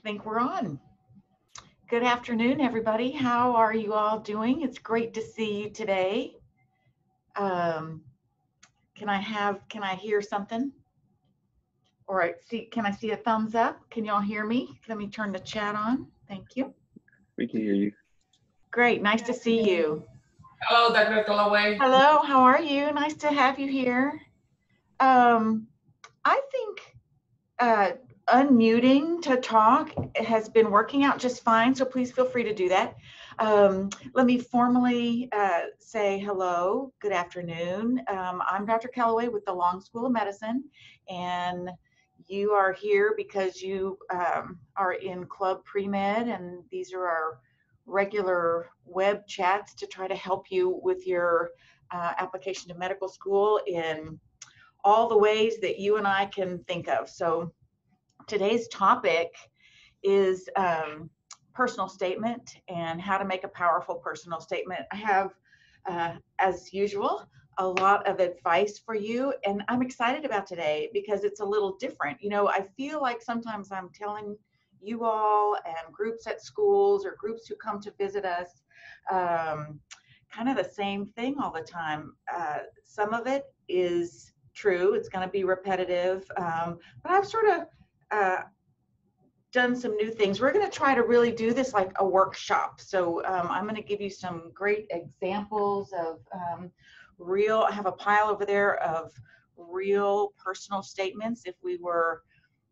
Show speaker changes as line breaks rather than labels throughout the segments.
think we're on. Good afternoon, everybody. How are you all doing? It's great to see you today. Can I hear something? Or can I see a thumbs up? Can y'all hear me? Let me turn the chat on. Thank you.
We can hear you.
Great, nice to see you.
Hello, Dr. Callaway.
Hello, how are you? Nice to have you here. I think unmuting to talk has been working out just fine, so please feel free to do that. Let me formally say hello, good afternoon. I'm Dr. Callaway with the Long School of Medicine, and you are here because you are in Club PreMEd, and these are our regular web chats to try to help you with your application to medical school in all the ways that you and I can think of. So today's topic is personal statement and how to make a powerful personal statement. I have, as usual, a lot of advice for you, and I'm excited about today because it's a little different. You know, I feel like sometimes I'm telling you all and groups at schools or groups who come to visit us kind of the same thing all the time. Some of it is true, it's going to be repetitive, but I've sort of done some new things. We're going to try to really do this like a workshop. So I'm going to give you some great examples of I have a pile over there of real personal statements. If we were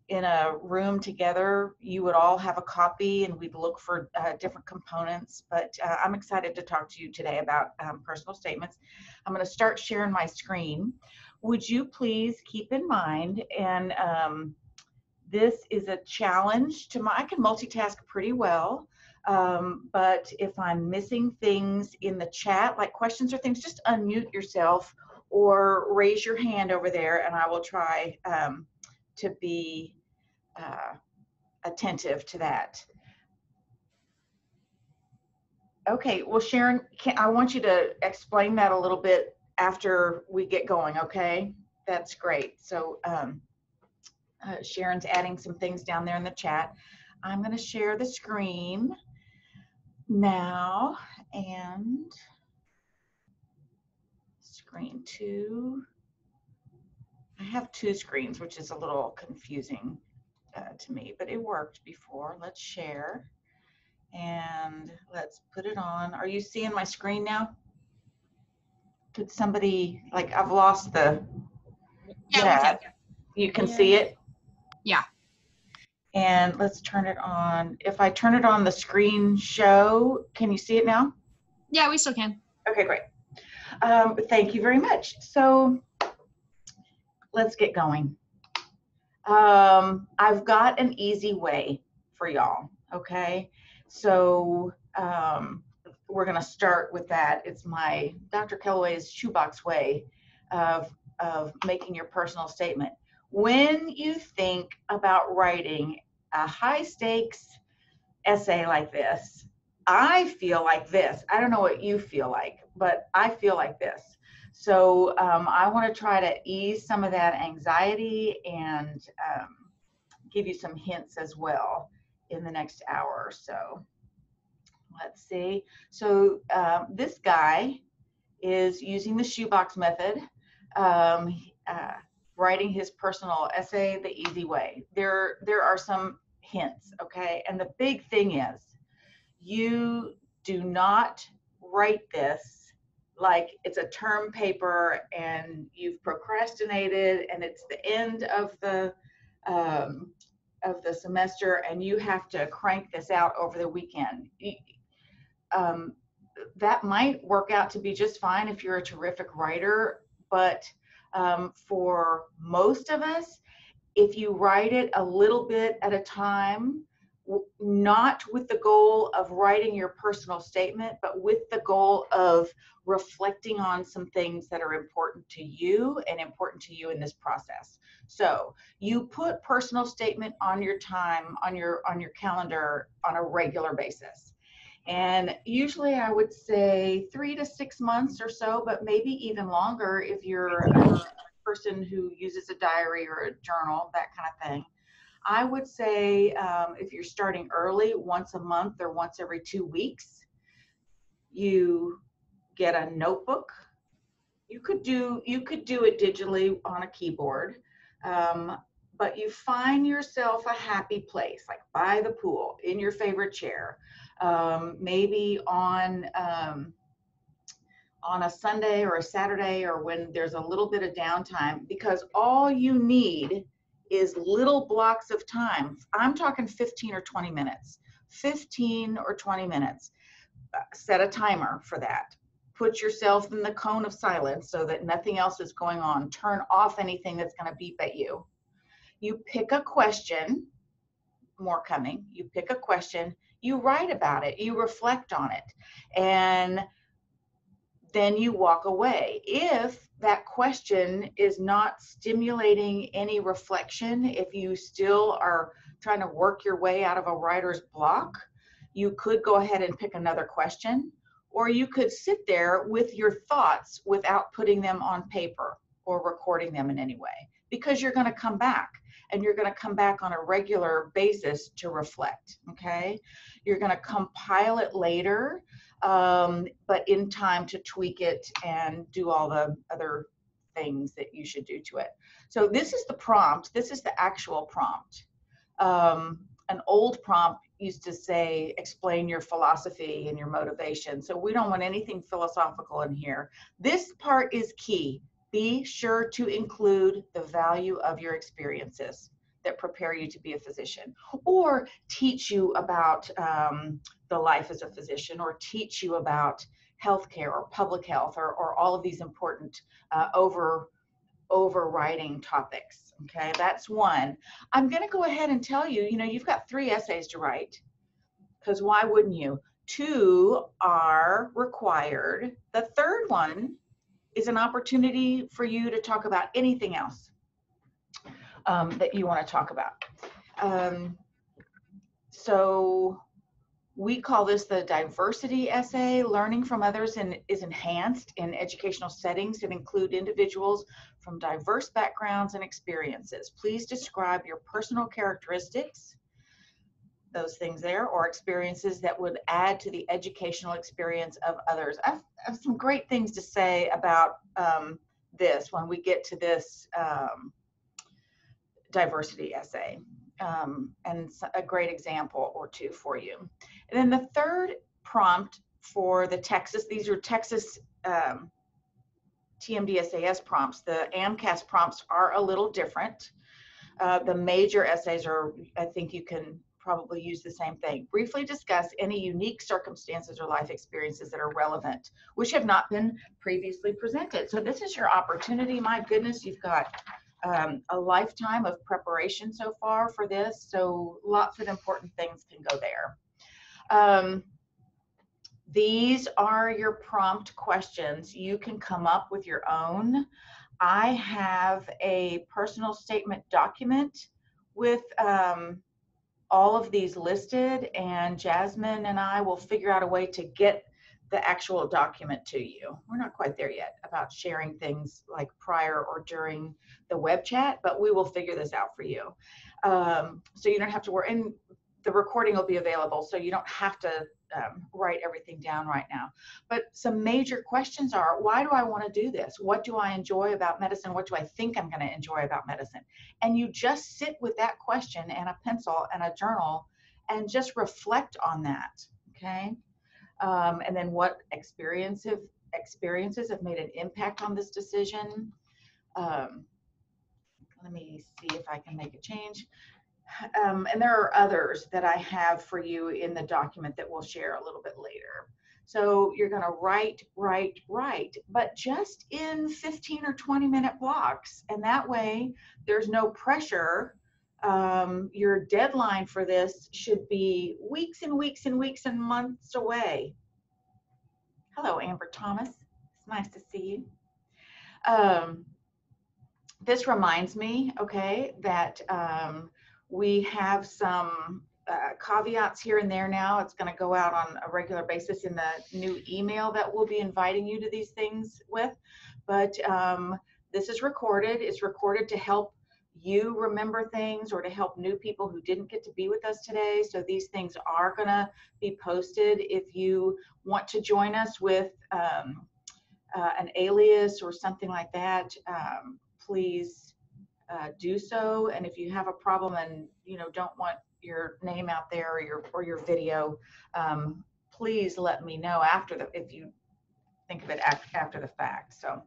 in a room together, you would all have a copy and we'd look for different components. But I'm excited to talk to you today about personal statements. I'm going to start sharing my screen. Would you please keep in mind, and this is a challenge I can multitask pretty well, but if I'm missing things in the chat, like questions or things, just unmute yourself or raise your hand over there and I will try to be attentive to that. Okay, well, Sharon, I want you to explain that a little bit after we get going, okay? That's great. So Sharon's adding some things down there in the chat. I'm going to share the screen now, and screen 2. I have 2 screens, which is a little confusing to me, but it worked before. Let's share and let's put it on. Are you seeing my screen now? Could somebody, like, I've lost the chat. You can see it?
Yeah.
And let's turn it on. If I turn it on the screen show, can you see it now?
Yeah, we still can.
Okay, great. Thank you very much. So let's get going. I've got an easy way for y'all, okay? So we're gonna start with that. It's my Dr. Callaway's shoebox way of making your personal statement. When you think about writing a high stakes essay like this, I feel like this. I don't know what you feel like, but I feel like this. So I want to try to ease some of that anxiety and give you some hints as well in the next hour or so. Let's see. So this guy is using the Shoebox Method, writing his personal essay the easy way. There are some hints, okay? And the big thing is, you do not write this like it's a term paper and you've procrastinated and it's the end of the semester and you have to crank this out over the weekend. That might work out to be just fine if you're a terrific writer, but for most of us, if you write it a little bit at a time, not with the goal of writing your personal statement, but with the goal of reflecting on some things that are important to you and important to you in this process. So you put personal statement on your time, on your calendar on a regular basis. And usually I would say 3 to 6 months or so, but maybe even longer if you're a person who uses a diary or a journal, that kind of thing. I would say if you're starting early, once a month or once every 2 weeks, you get a notebook. You could do it digitally on a keyboard, but you find yourself a happy place, like by the pool, in your favorite chair, maybe on a Sunday or a Saturday, or when there's a little bit of downtime, because all you need is little blocks of time. I'm talking 15 or 20 minutes. 15 or 20 minutes. Set a timer for that. Put yourself in the cone of silence so that nothing else is going on. Turn off anything that's going to beep at you. You pick a question, more coming. You pick a question, you write about it, you reflect on it, and then you walk away. If that question is not stimulating any reflection, if you still are trying to work your way out of a writer's block, you could go ahead and pick another question, or you could sit there with your thoughts without putting them on paper or recording them in any way, because you're going to come back, and you're going to come back on a regular basis to reflect, okay? You're going to compile it later, but in time to tweak it and do all the other things that you should do to it. So this is the prompt. This is the actual prompt. An old prompt used to say, explain your philosophy and your motivation. So we don't want anything philosophical in here. This part is key. Be sure to include the value of your experiences that prepare you to be a physician, or teach you about the life as a physician, or teach you about healthcare or public health, or all of these important overriding topics. Okay, that's one. I'm going to go ahead and tell you, you've got 3 essays to write, because why wouldn't you? 2 are required. The third one is an opportunity for you to talk about anything else that you want to talk about. So we call this the diversity essay. Learning from others is enhanced in educational settings that include individuals from diverse backgrounds and experiences. Please describe your personal characteristics, those things there, or experiences that would add to the educational experience of others. I have some great things to say about this when we get to this diversity essay, and a great example or 2 for you. And then the third prompt for the Texas, these are Texas TMDSAS prompts. The AMCAS prompts are a little different. The major essays are, I think you can probably use the same thing. Briefly discuss any unique circumstances or life experiences that are relevant, which have not been previously presented. So this is your opportunity. My goodness, you've got a lifetime of preparation so far for this, so lots of important things can go there. These are your prompt questions. You can come up with your own. I have a personal statement document with all of these listed, and Jasmine and I will figure out a way to get the actual document to you. We're not quite there yet about sharing things like prior or during the web chat, but we will figure this out for you. So you don't have to worry, and the recording will be available, so you don't have to write everything down right now. But some major questions are, why do I want to do this? What do I enjoy about medicine? What do I think I'm going to enjoy about medicine? And you just sit with that question and a pencil and a journal and just reflect on that, okay? And then what experiences have made an impact on this decision? Let me see if I can make a change. And there are others that I have for you in the document that we'll share a little bit later. So you're going to write, but just in 15 or 20-minute blocks. And that way there's no pressure. Your deadline for this should be weeks and weeks and weeks and months away. Hello, Amber Thomas. It's nice to see you. This reminds me, okay, that we have some caveats here and there now. It's going to go out on a regular basis in the new email that we'll be inviting you to these things with. But this is recorded. It's recorded to help you remember things or to help new people who didn't get to be with us today. So these things are going to be posted. If you want to join us with an alias or something like that, please do so. And if you have a problem and don't want your name out there or your video, please let me know if you think of it after the fact. So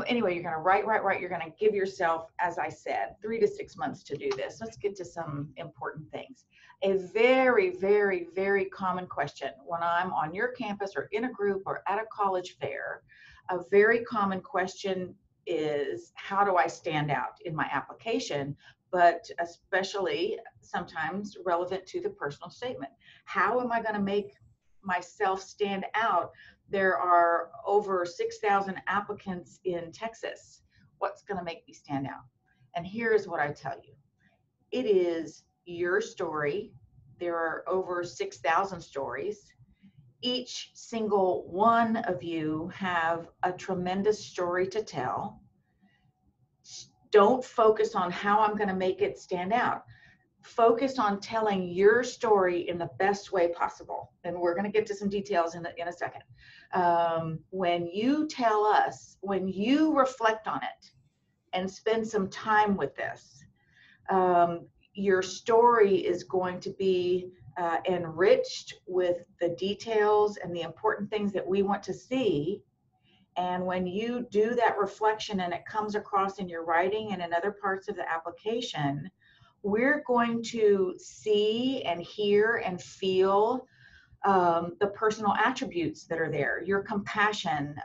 anyway, you're going to write. You're going to give yourself, as I said, 3 to 6 months to do this. Let's get to some important things. A very, very, very common question when I'm on your campus or in a group or at a college fair, a very common question is, how do I stand out in my application? But especially sometimes relevant to the personal statement. How am I going to make myself stand out? There are over 6,000 applicants in Texas. What's going to make me stand out? And here's what I tell you. It is your story. There are over 6,000 stories. Each single one of you have a tremendous story to tell. Don't focus on how I'm going to make it stand out. Focus on telling your story in the best way possible. And we're going to get to some details in a second. When you tell us, when you reflect on it and spend some time with this, your story is going to be enriched with the details and the important things that we want to see. And when you do that reflection and it comes across in your writing and in other parts of the application, we're going to see and hear and feel the personal attributes that are there, your compassion,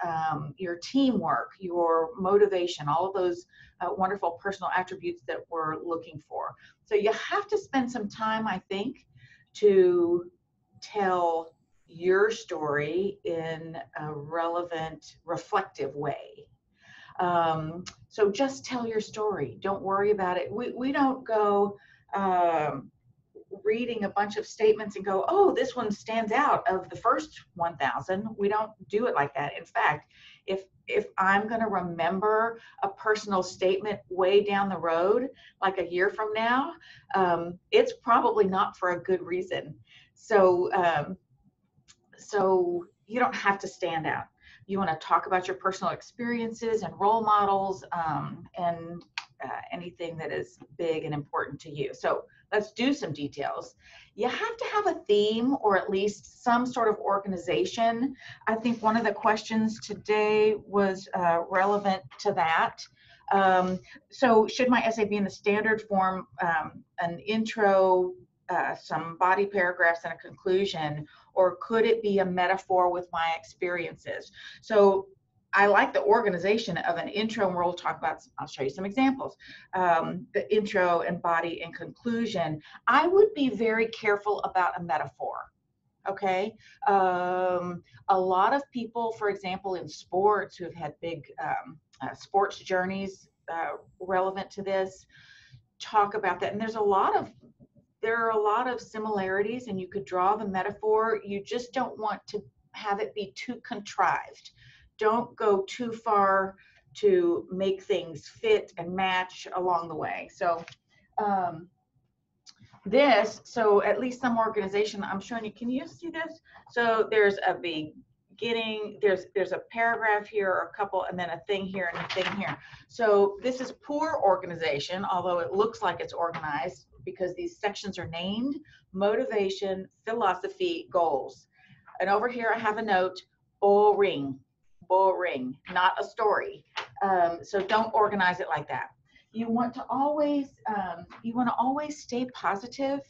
your teamwork, your motivation, all of those wonderful personal attributes that we're looking for. So you have to spend some time, I think, to tell your story in a relevant, reflective way. So just tell your story. Don't worry about it. We don't go reading a bunch of statements and go, oh, this one stands out of the first 1,000. We don't do it like that. In fact, if I'm going to remember a personal statement way down the road, like a year from now, it's probably not for a good reason. So you don't have to stand out. You want to talk about your personal experiences and role models and anything that is big and important to you. So let's do some details. You have to have a theme or at least some sort of organization. I think one of the questions today was relevant to that. So should my essay be in the standard form, an intro, some body paragraphs and a conclusion, or could it be a metaphor with my experiences? So I like the organization of an intro, and we'll talk about, I'll show you some examples. The intro and body and conclusion. I would be very careful about a metaphor, okay? A lot of people, for example, in sports who have had big sports journeys relevant to this, talk about that. And there are a lot of similarities, and you could draw the metaphor. You just don't want to have it be too contrived. Don't go too far to make things fit and match along the way. So so at least some organization, I'm showing you, can you see this? So there's a beginning, there's a paragraph here or a couple, and then a thing here and a thing here. So this is poor organization, although it looks like it's organized because these sections are named: motivation, philosophy, goals. And over here I have a note: boring, not a story. So don't organize it like that. You want to always stay positive.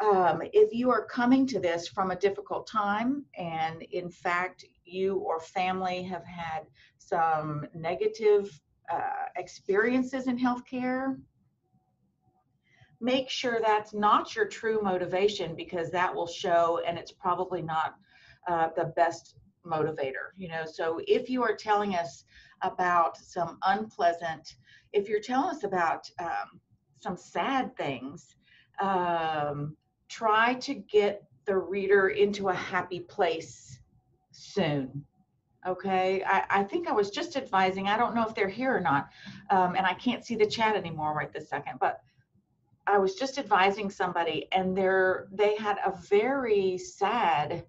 If you are coming to this from a difficult time, and in fact you or family have had some negative experiences in healthcare, make sure that's not your true motivation, because that will show, and it's probably not the best motivator. So if you are telling us about some unpleasant, if you're telling us about some sad things, try to get the reader into a happy place soon. Okay, I think I was just advising, I don't know if they're here or not, and I can't see the chat anymore right this second, but I was just advising somebody, and they had a very sad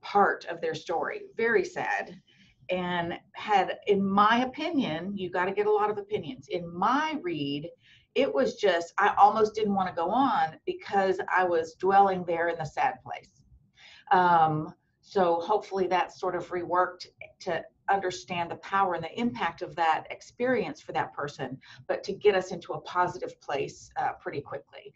part of their story, very sad, and had, in my opinion, you got to get a lot of opinions. In my read, it was just, I almost didn't want to go on because I was dwelling there in the sad place. So hopefully that's sort of reworked to understand the power and the impact of that experience for that person, but to get us into a positive place pretty quickly.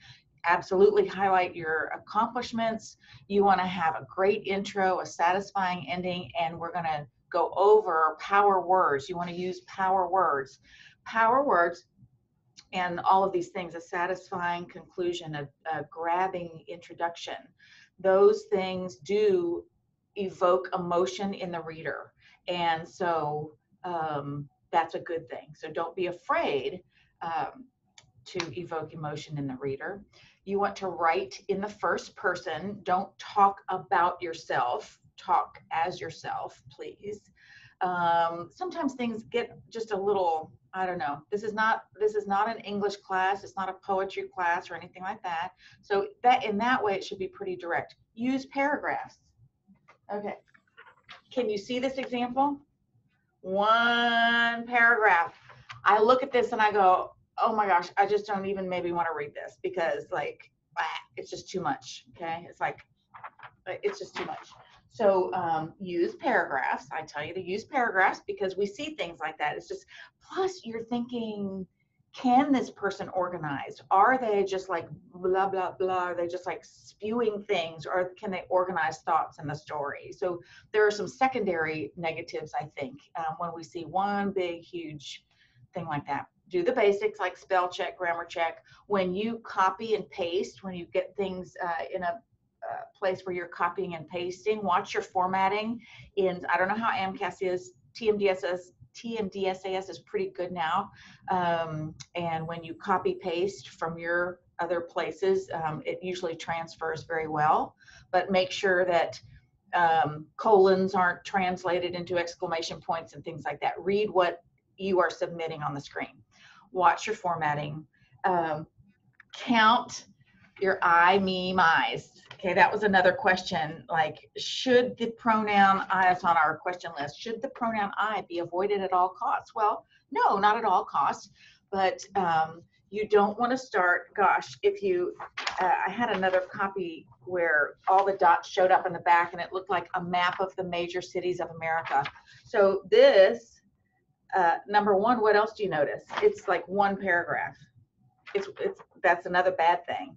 Absolutely highlight your accomplishments. You want to have a great intro, a satisfying ending, and we're going to go over power words. You want to use power words. Power words and all of these things, a satisfying conclusion, a grabbing introduction. Those things do evoke emotion in the reader. And so that's a good thing. So don't be afraid to evoke emotion in the reader. You want to write in the first person. Don't talk about yourself. Talk as yourself, please. Sometimes things get just a little, I don't know. This is not an English class. It's not a poetry class or anything like that. So that in that way, it should be pretty direct. Use paragraphs. Okay. Can you see this example? One paragraph. I look at this and I go, oh my gosh, I just don't even maybe want to read this because like, it's just too much. Okay. It's like, it's just too much. So use paragraphs. I tell you to use paragraphs because we see things like that. It's just, plus you're thinking, can this person organize? Are they just like blah, blah, blah? Are they just like spewing things, or can they organize thoughts in the story? So there are some secondary negatives, I think, when we see one big, huge thing like that. Do the basics like spell check, grammar check. When you copy and paste, when you get things in a place where you're copying and pasting, watch your formatting. I don't know how AMCAS is, TMDSAS is pretty good now. And when you copy paste from your other places, it usually transfers very well, but make sure that colons aren't translated into exclamation points and things like that. Read what you are submitting on the screen. Watch your formatting. Count your I, me, my's. Okay, that was another question. Like, should the pronoun I, is on our question list, should the pronoun I be avoided at all costs? Well, no, not at all costs, but you don't want to start, gosh, if you, I had another copy where all the dots showed up in the back and it looked like a map of the major cities of America. So this, number one, what else do you notice? It's like one paragraph. That's another bad thing.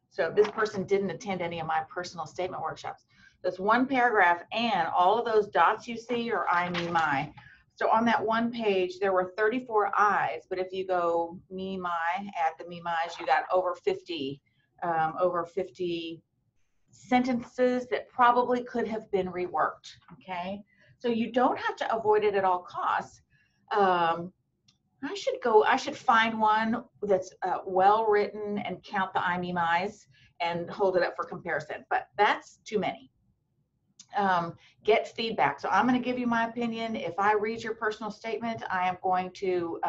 So this person didn't attend any of my personal statement workshops. There's one paragraph and all of those dots you see are I, me, my. So on that one page, there were 34 I's, but if you go me, my, add the me, my's, you got over 50 sentences that probably could have been reworked, okay? So you don't have to avoid it at all costs. I should find one that's well written and count the I, me, my's and hold it up for comparison, but that's too many. Get feedback. So I'm going to give you my opinion. If I read your personal statement, I am going to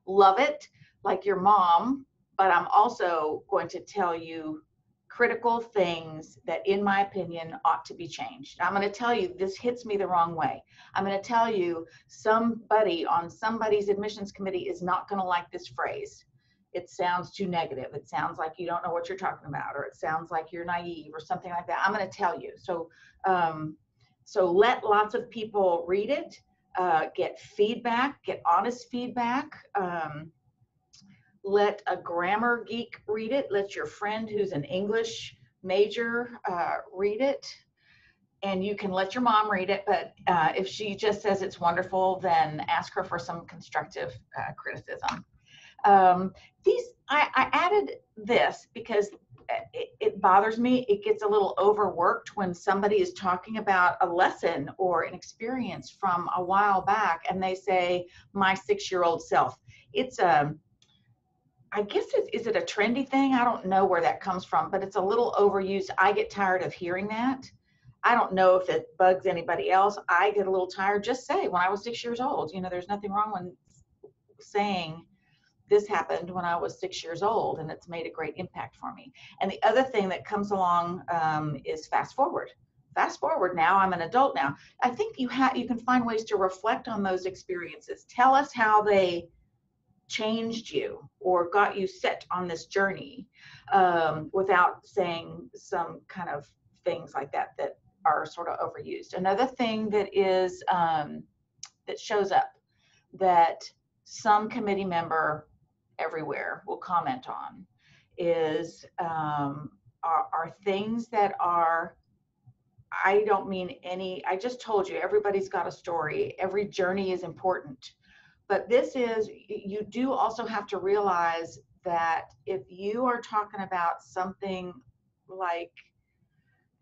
love it like your mom, but I'm also going to tell you critical things that, in my opinion, ought to be changed. I'm going to tell you this hits me the wrong way. I'm going to tell you somebody on somebody's admissions committee is not going to like this phrase. It sounds too negative. It sounds like you don't know what you're talking about, or it sounds like you're naive or something like that. I'm going to tell you. So, so let lots of people read it, get feedback, get honest feedback. Let a grammar geek read it. Let your friend who's an English major read it. And you can let your mom read it, but if she just says it's wonderful, then ask her for some constructive criticism. I added this because it bothers me. It gets a little overworked when somebody is talking about a lesson or an experience from a while back and they say, my 6-year-old self. It's I guess is it a trendy thing? I don't know where that comes from, but it's a little overused. I get tired of hearing that. I don't know if it bugs anybody else. I get a little tired. Just say, when I was 6 years old, you know, there's nothing wrong with saying this happened when I was 6 years old and it's made a great impact for me. And the other thing that comes along is fast forward. Fast forward now, I'm an adult now. I think you can find ways to reflect on those experiences. Tell us how they changed you or got you set on this journey, without saying some kind of things like that that are sort of overused. Another thing that is that shows up that some committee member everywhere will comment on is are things that are, I don't mean any, I just told you, everybody's got a story. Every journey is important. But this is, you do also have to realize that if you are talking about something like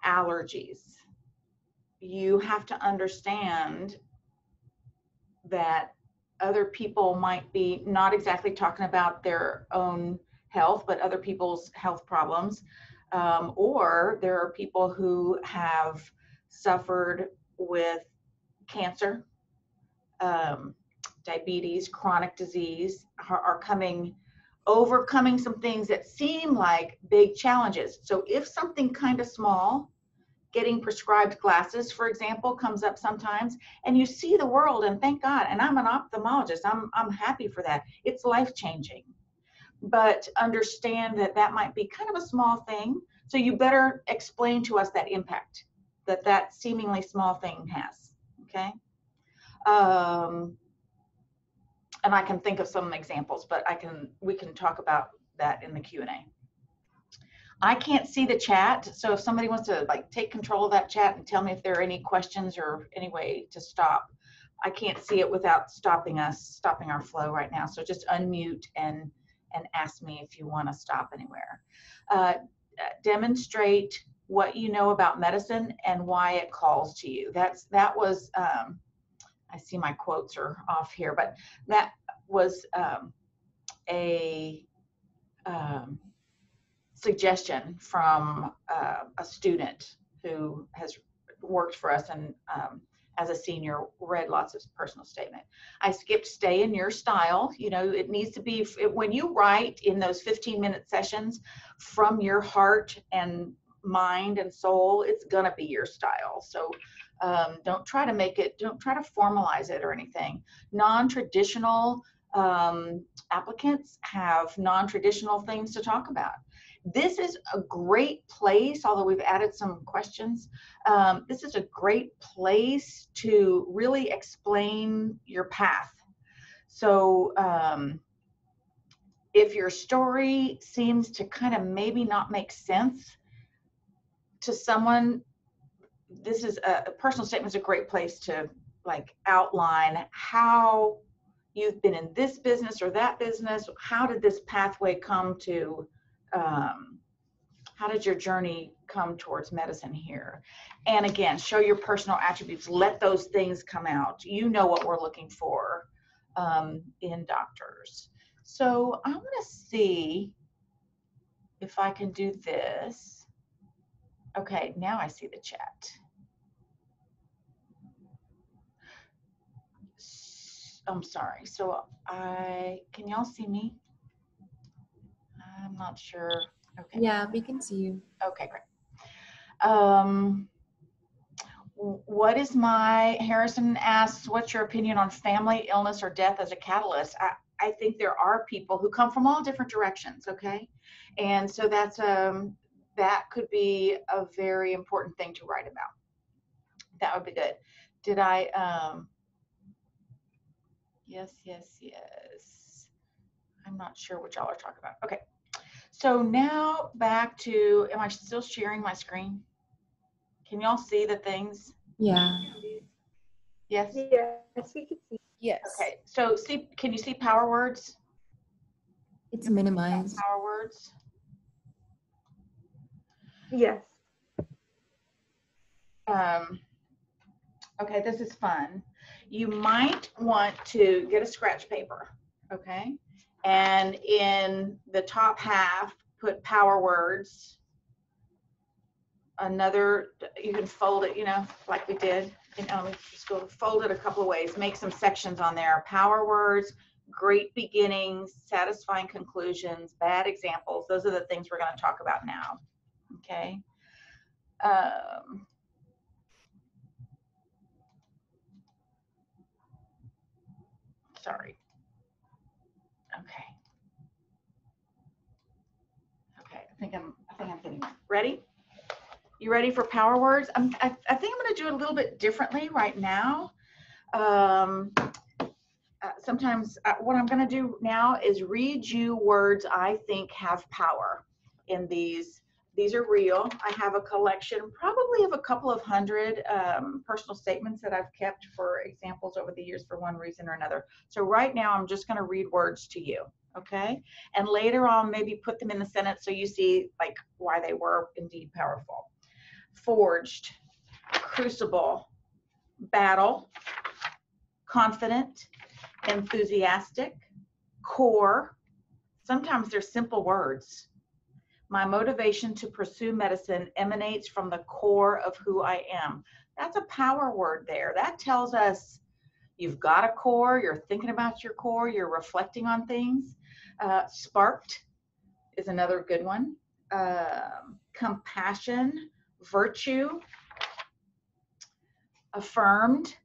allergies, you have to understand that other people might be not exactly talking about their own health, but other people's health problems. Or there are people who have suffered with cancer, diabetes, chronic disease, are overcoming some things that seem like big challenges. So if something kind of small, getting prescribed glasses, for example, comes up sometimes, and you see the world, and thank God, and I'm an ophthalmologist, I'm happy for that. It's life-changing. But understand that that might be kind of a small thing, so you better explain to us that impact that that seemingly small thing has, okay? And I can think of some examples, but we can talk about that in the Q&A. I can't see the chat, so if somebody wants to like take control of that chat and tell me if there are any questions or any way to stop. I can't see it without stopping our flow right now. So just unmute and ask me if you want to stop anywhere. Demonstrate what you know about medicine and why it calls to you. That was I see my quotes are off here, but that was a suggestion from a student who has worked for us and as a senior read lots of personal statement. I skipped stay in your style. You know, it needs to be, when you write in those 15-minute sessions from your heart and mind and soul, it's gonna be your style. So don't try to make it, don't try to formalize it or anything. Non-traditional applicants have non-traditional things to talk about. This is a great place, although we've added some questions, this is a great place to really explain your path. So if your story seems to kind of maybe not make sense to someone, this is a personal statement is a great place to like outline how you've been in this business or that business. How did this pathway come to, how did your journey come towards medicine here? And again, show your personal attributes. Let those things come out. You know what we're looking for in doctors. So I want to see if I can do this. Okay, now I see the chat. I'm sorry. So can y'all see me? I'm not sure. Okay.
Yeah, we can see you.
Okay, great. What is Harrison asks, what's your opinion on family, illness, or death as a catalyst? I think there are people who come from all different directions, okay? And so that's that could be a very important thing to write about. That would be good. Did I, yes. I'm not sure what y'all are talking about. Okay. So now back to, am I still sharing my screen? Can y'all see the things?
Yeah.
Yes?
Yes, we can see.
Yes.
Okay, so can you see Power Words?
It's minimized.
Power Words?
Yes.
Okay, this is fun. You might want to get a scratch paper, okay? And in the top half, put Power Words. Another, you can fold it, like we did in elementary school, fold it a couple of ways, make some sections on there. Power words, great beginnings, satisfying conclusions, bad examples. Those are the things we're going to talk about now. Okay. Sorry. Okay. Okay. I think I'm getting it. Ready? You ready for power words? I think I'm going to do it a little bit differently right now. Sometimes what I'm going to do now is read you words I think have power in these. These are real. I have a collection probably of a couple of hundred personal statements that I've kept for examples over the years for one reason or another. So right now I'm just going to read words to you, okay? And later on maybe put them in the sentence so you see like why they were indeed powerful. Forged, crucible, battle, confident, enthusiastic, core. Sometimes they're simple words. My motivation to pursue medicine emanates from the core of who I am. That's a power word there. That tells us you've got a core, you're thinking about your core, you're reflecting on things. Sparked is another good one. Compassion, virtue, affirmed,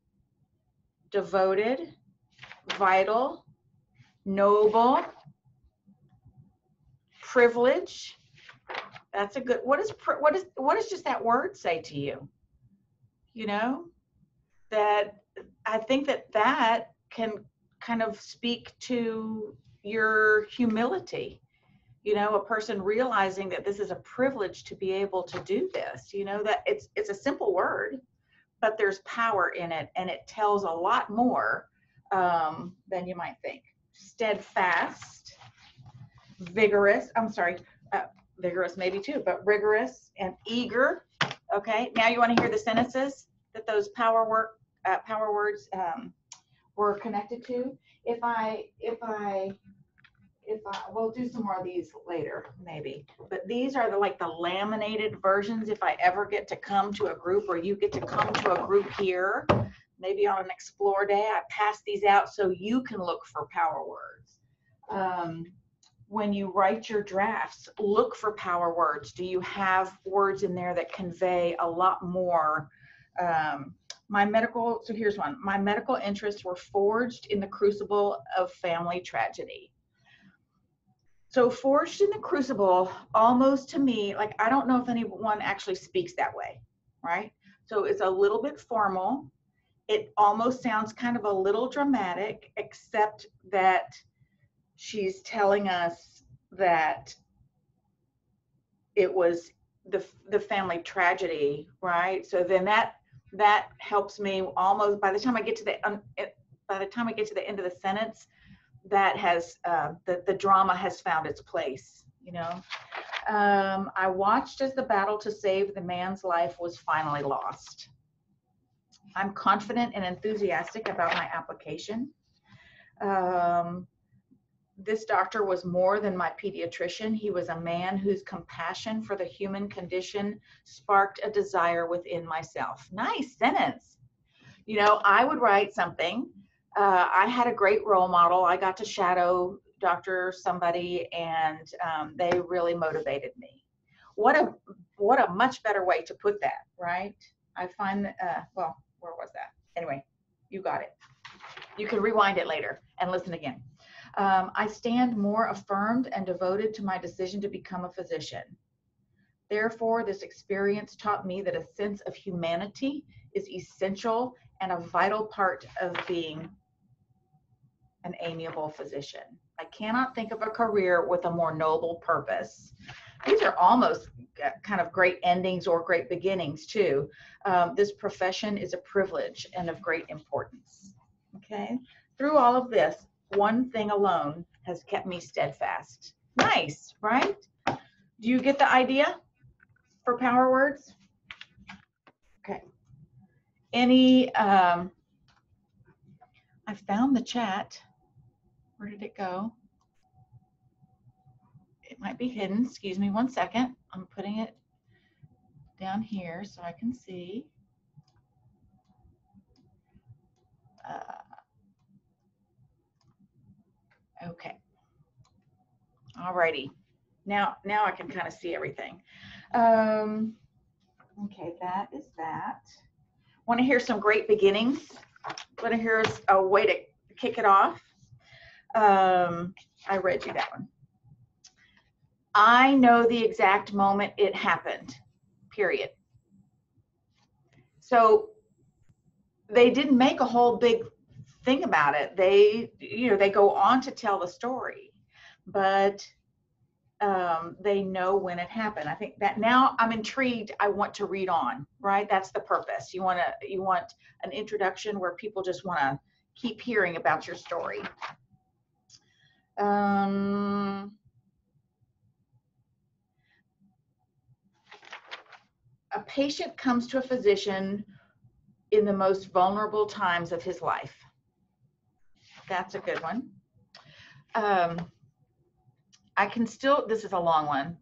devoted, vital, noble, privilege. That's a good, what does just that word say to you? That I think that can kind of speak to your humility. A person realizing that this is a privilege to be able to do this, that it's a simple word, but there's power in it and it tells a lot more than you might think. Steadfast, vigorous, vigorous maybe too, but rigorous and eager. Okay, now you want to hear the sentences that those power words were connected to. We'll do some more of these later, maybe. But these are the laminated versions. If I ever get to come to a group, or you get to come to a group here, maybe on an Explore Day, I pass these out so you can look for power words. When you write your drafts, look for power words. Do you have words in there that convey a lot more? So here's one. My medical interests were forged in the crucible of family tragedy. So forged in the crucible, almost to me, I don't know if anyone actually speaks that way, right? So it's a little bit formal. It almost sounds kind of a little dramatic, except that she's telling us that it was the family tragedy, right? So then that helps me almost by the time I get to the end of the sentence, that has the drama has found its place. I watched as the battle to save the man's life was finally lost. I'm confident and enthusiastic about my application. This doctor was more than my pediatrician. He was a man whose compassion for the human condition sparked a desire within myself. Nice sentence. I would write something. I had a great role model. I got to shadow Dr. somebody, and they really motivated me. What a much better way to put that, right? I find that, where was that? Anyway, you got it. You can rewind it later and listen again. I stand more affirmed and devoted to my decision to become a physician. Therefore, this experience taught me that a sense of humanity is essential and a vital part of being an amiable physician. I cannot think of a career with a more noble purpose. These are almost kind of great endings or great beginnings too. This profession is a privilege and of great importance. Okay. Through all of this, one thing alone has kept me steadfast. Nice, right? Do you get the idea for power words? Okay. I found the chat. Where did it go? It might be hidden. Excuse me one second. I'm putting it down here so I can see. Okay. All righty. Now I can kind of see everything. Okay, that is that. Want to hear some great beginnings? Want to hear a way to kick it off? I read you that one. I know the exact moment it happened, period. So they didn't make a whole big thing about it. They go on to tell the story, but they know when it happened. I think that now I'm intrigued. I want to read on, right? That's the purpose. You want an introduction where people just want to keep hearing about your story. A patient comes to a physician in the most vulnerable times of his life. That's a good one. I can still, this is a long one,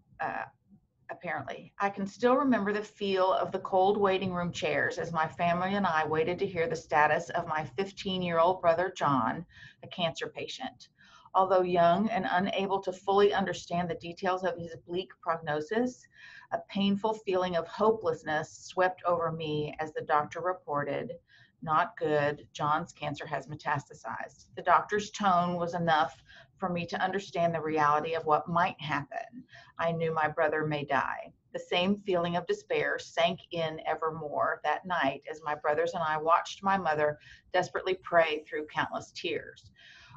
apparently. I can still remember the feel of the cold waiting room chairs as my family and I waited to hear the status of my 15-year-old brother, John, a cancer patient. Although young and unable to fully understand the details of his bleak prognosis, a painful feeling of hopelessness swept over me as the doctor reported, "Not good, John's cancer has metastasized." The doctor's tone was enough for me to understand the reality of what might happen. I knew my brother may die. The same feeling of despair sank in ever more that night as my brothers and I watched my mother desperately pray through countless tears.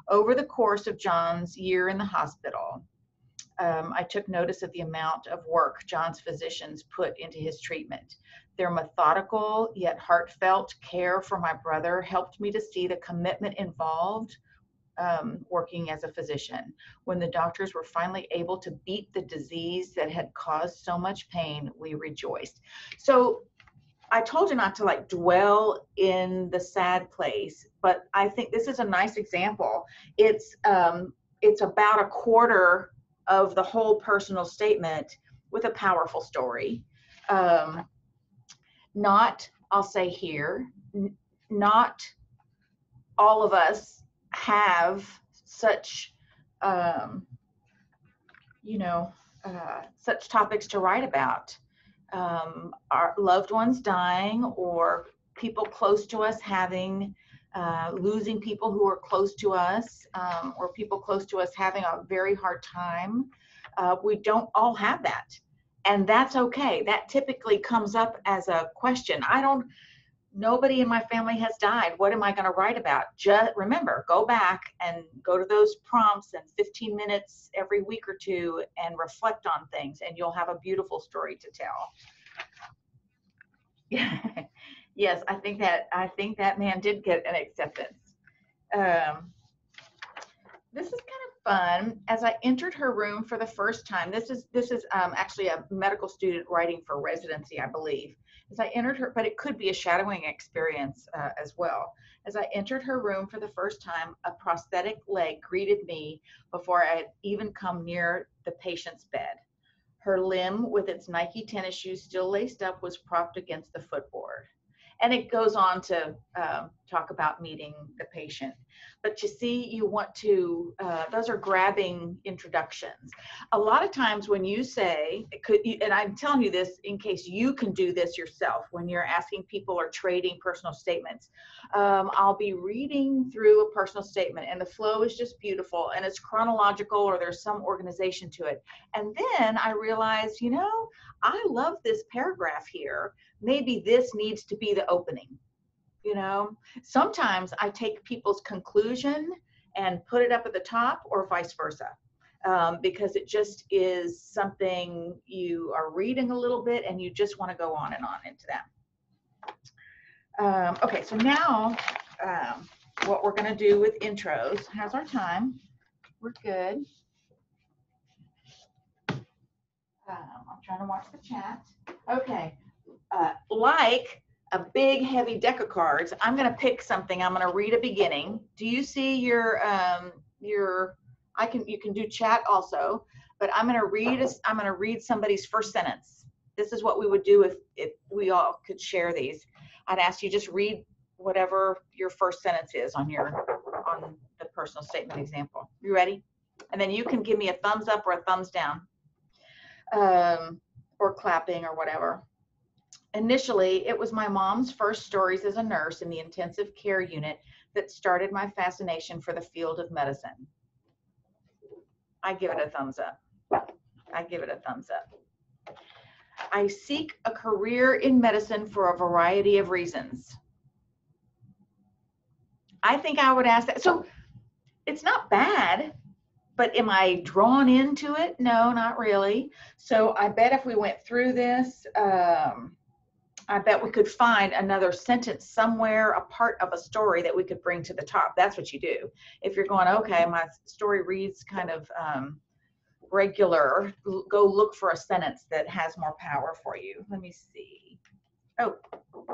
Over the course of John's year in the hospital, I took notice of the amount of work John's physicians put into his treatment. Their methodical yet heartfelt care for my brother helped me to see the commitment involved working as a physician. When the doctors were finally able to beat the disease that had caused so much pain, we rejoiced. So I told you not to like dwell in the sad place, but I think this is a nice example. It's about a quarter of the whole personal statement with a powerful story. Not, I'll say here, not all of us have such, such topics to write about. Our loved ones dying, or people close to us having, losing people who are close to us, or people close to us having a very hard time. We don't all have that. And that's okay. That typically comes up as a question. Nobody in my family has died. What am I going to write about? Just remember, go back and go to those prompts and 15 minutes every week or two and reflect on things, and you'll have a beautiful story to tell. Yes, I think that man did get an acceptance. This is kind of fun. As I entered her room for the first time, this is actually a medical student writing for residency, I believe. As I entered her, but it could be a shadowing experience as well. As I entered her room for the first time, a prosthetic leg greeted me before I had even come near the patient's bed. Her limb with its Nike tennis shoes still laced up was propped against the footboard. And it goes on to talk about meeting the patient. But you see, you want to, those are grabbing introductions. A lot of times when you say, and I'm telling you this in case you can do this yourself, when you're asking people or trading personal statements, I'll be reading through a personal statement and the flow is just beautiful and it's chronological or there's some organization to it. And then I realize, I love this paragraph here. Maybe this needs to be the opening. Sometimes I take people's conclusion and put it up at the top, or vice versa, because it just is something you are reading a little bit and you just want to go on and on into that. Okay, so now what we're going to do with intros. How's our time? We're good. I'm trying to watch the chat. Okay. Like a big heavy deck of cards, I'm going to pick something. I'm going to read a beginning. Do you see your you can do chat also, but I'm going to read somebody's first sentence. This is what we would do if we all could share these. I'd ask you just read whatever your first sentence is on the personal statement example. You ready? And then you can give me a thumbs up or a thumbs down, or clapping or whatever. Initially, it was my mom's first stories as a nurse in the intensive care unit that started my fascination for the field of medicine. I give it a thumbs up. I give it a thumbs up. I seek a career in medicine for a variety of reasons. I think I would ask that. So it's not bad, but am I drawn into it? No, not really. So I bet if we went through this, I bet we could find another sentence somewhere, a part of a story that we could bring to the top. That's what you do. If you're going, okay, my story reads kind of regular, go look for a sentence that has more power for you. Let me see. Oh,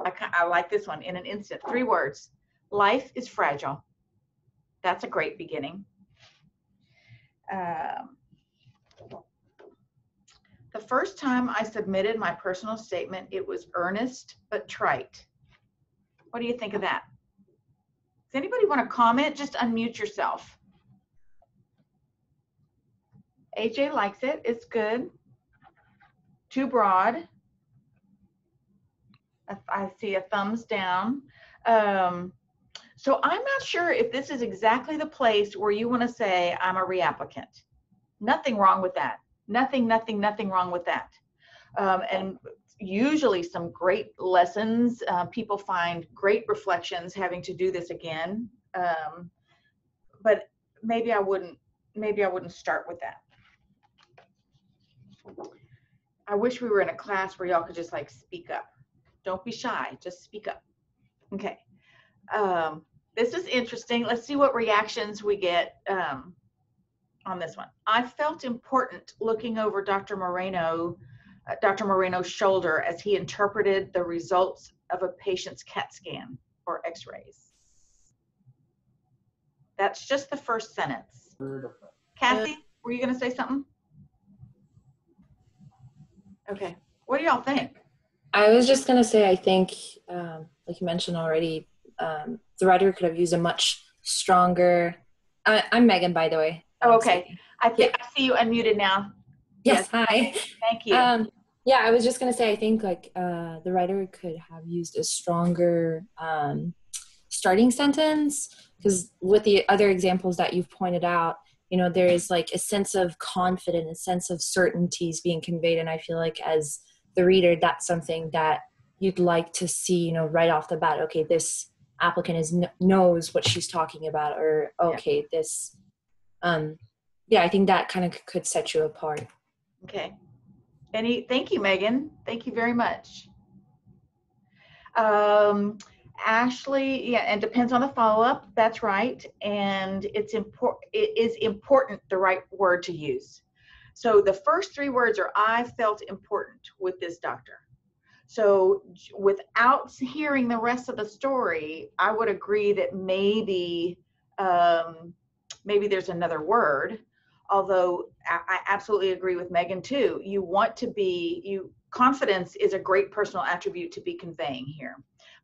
I like this one. In an instant, 3 words. Life is fragile. That's a great beginning. The first time I submitted my personal statement, it was earnest but trite. What do you think of that? Does anybody want to comment? Just unmute yourself. AJ likes it. It's good. Too broad. I see a thumbs down. So I'm not sure if this is exactly the place where you want to say, I'm a reapplicant. Nothing wrong with that. Nothing wrong with that. And usually some great lessons. People find great reflections having to do this again. But maybe I wouldn't start with that. I wish we were in a class where y'all could just like speak up. Don't be shy, just speak up. Okay. This is interesting. Let's see what reactions we get on this one. I felt important looking over Dr. Moreno's shoulder as he interpreted the results of a patient's CAT scan or x-rays. That's just the first sentence. Kathy, were you going to say something? Okay. What do y'all think?
I was just going to say, I think, like you mentioned already, the writer could have used a much stronger, I'm Megan, by the way.
Oh, okay. I see you unmuted now.
Yes, hi.
Thank you.
Yeah, I was just going to say, I think like the writer could have used a stronger starting sentence, because with the other examples that you've pointed out, you know, there is like a sense of confidence, a sense of certainties being conveyed. And I feel like as the reader, that's something that you'd like to see, you know, right off the bat. Okay, this applicant knows what she's talking about, or okay, this, yeah, I think that kind of could set you apart.
Okay. Thank you, Megan. Thank you very much. Ashley, yeah, and depends on the follow-up. That's right. And it is important, the right word to use. So the first 3 words are, I felt important with this doctor. So without hearing the rest of the story, I would agree that maybe there's another word. Although I absolutely agree with Megan too. You want to be, confidence is a great personal attribute to be conveying here,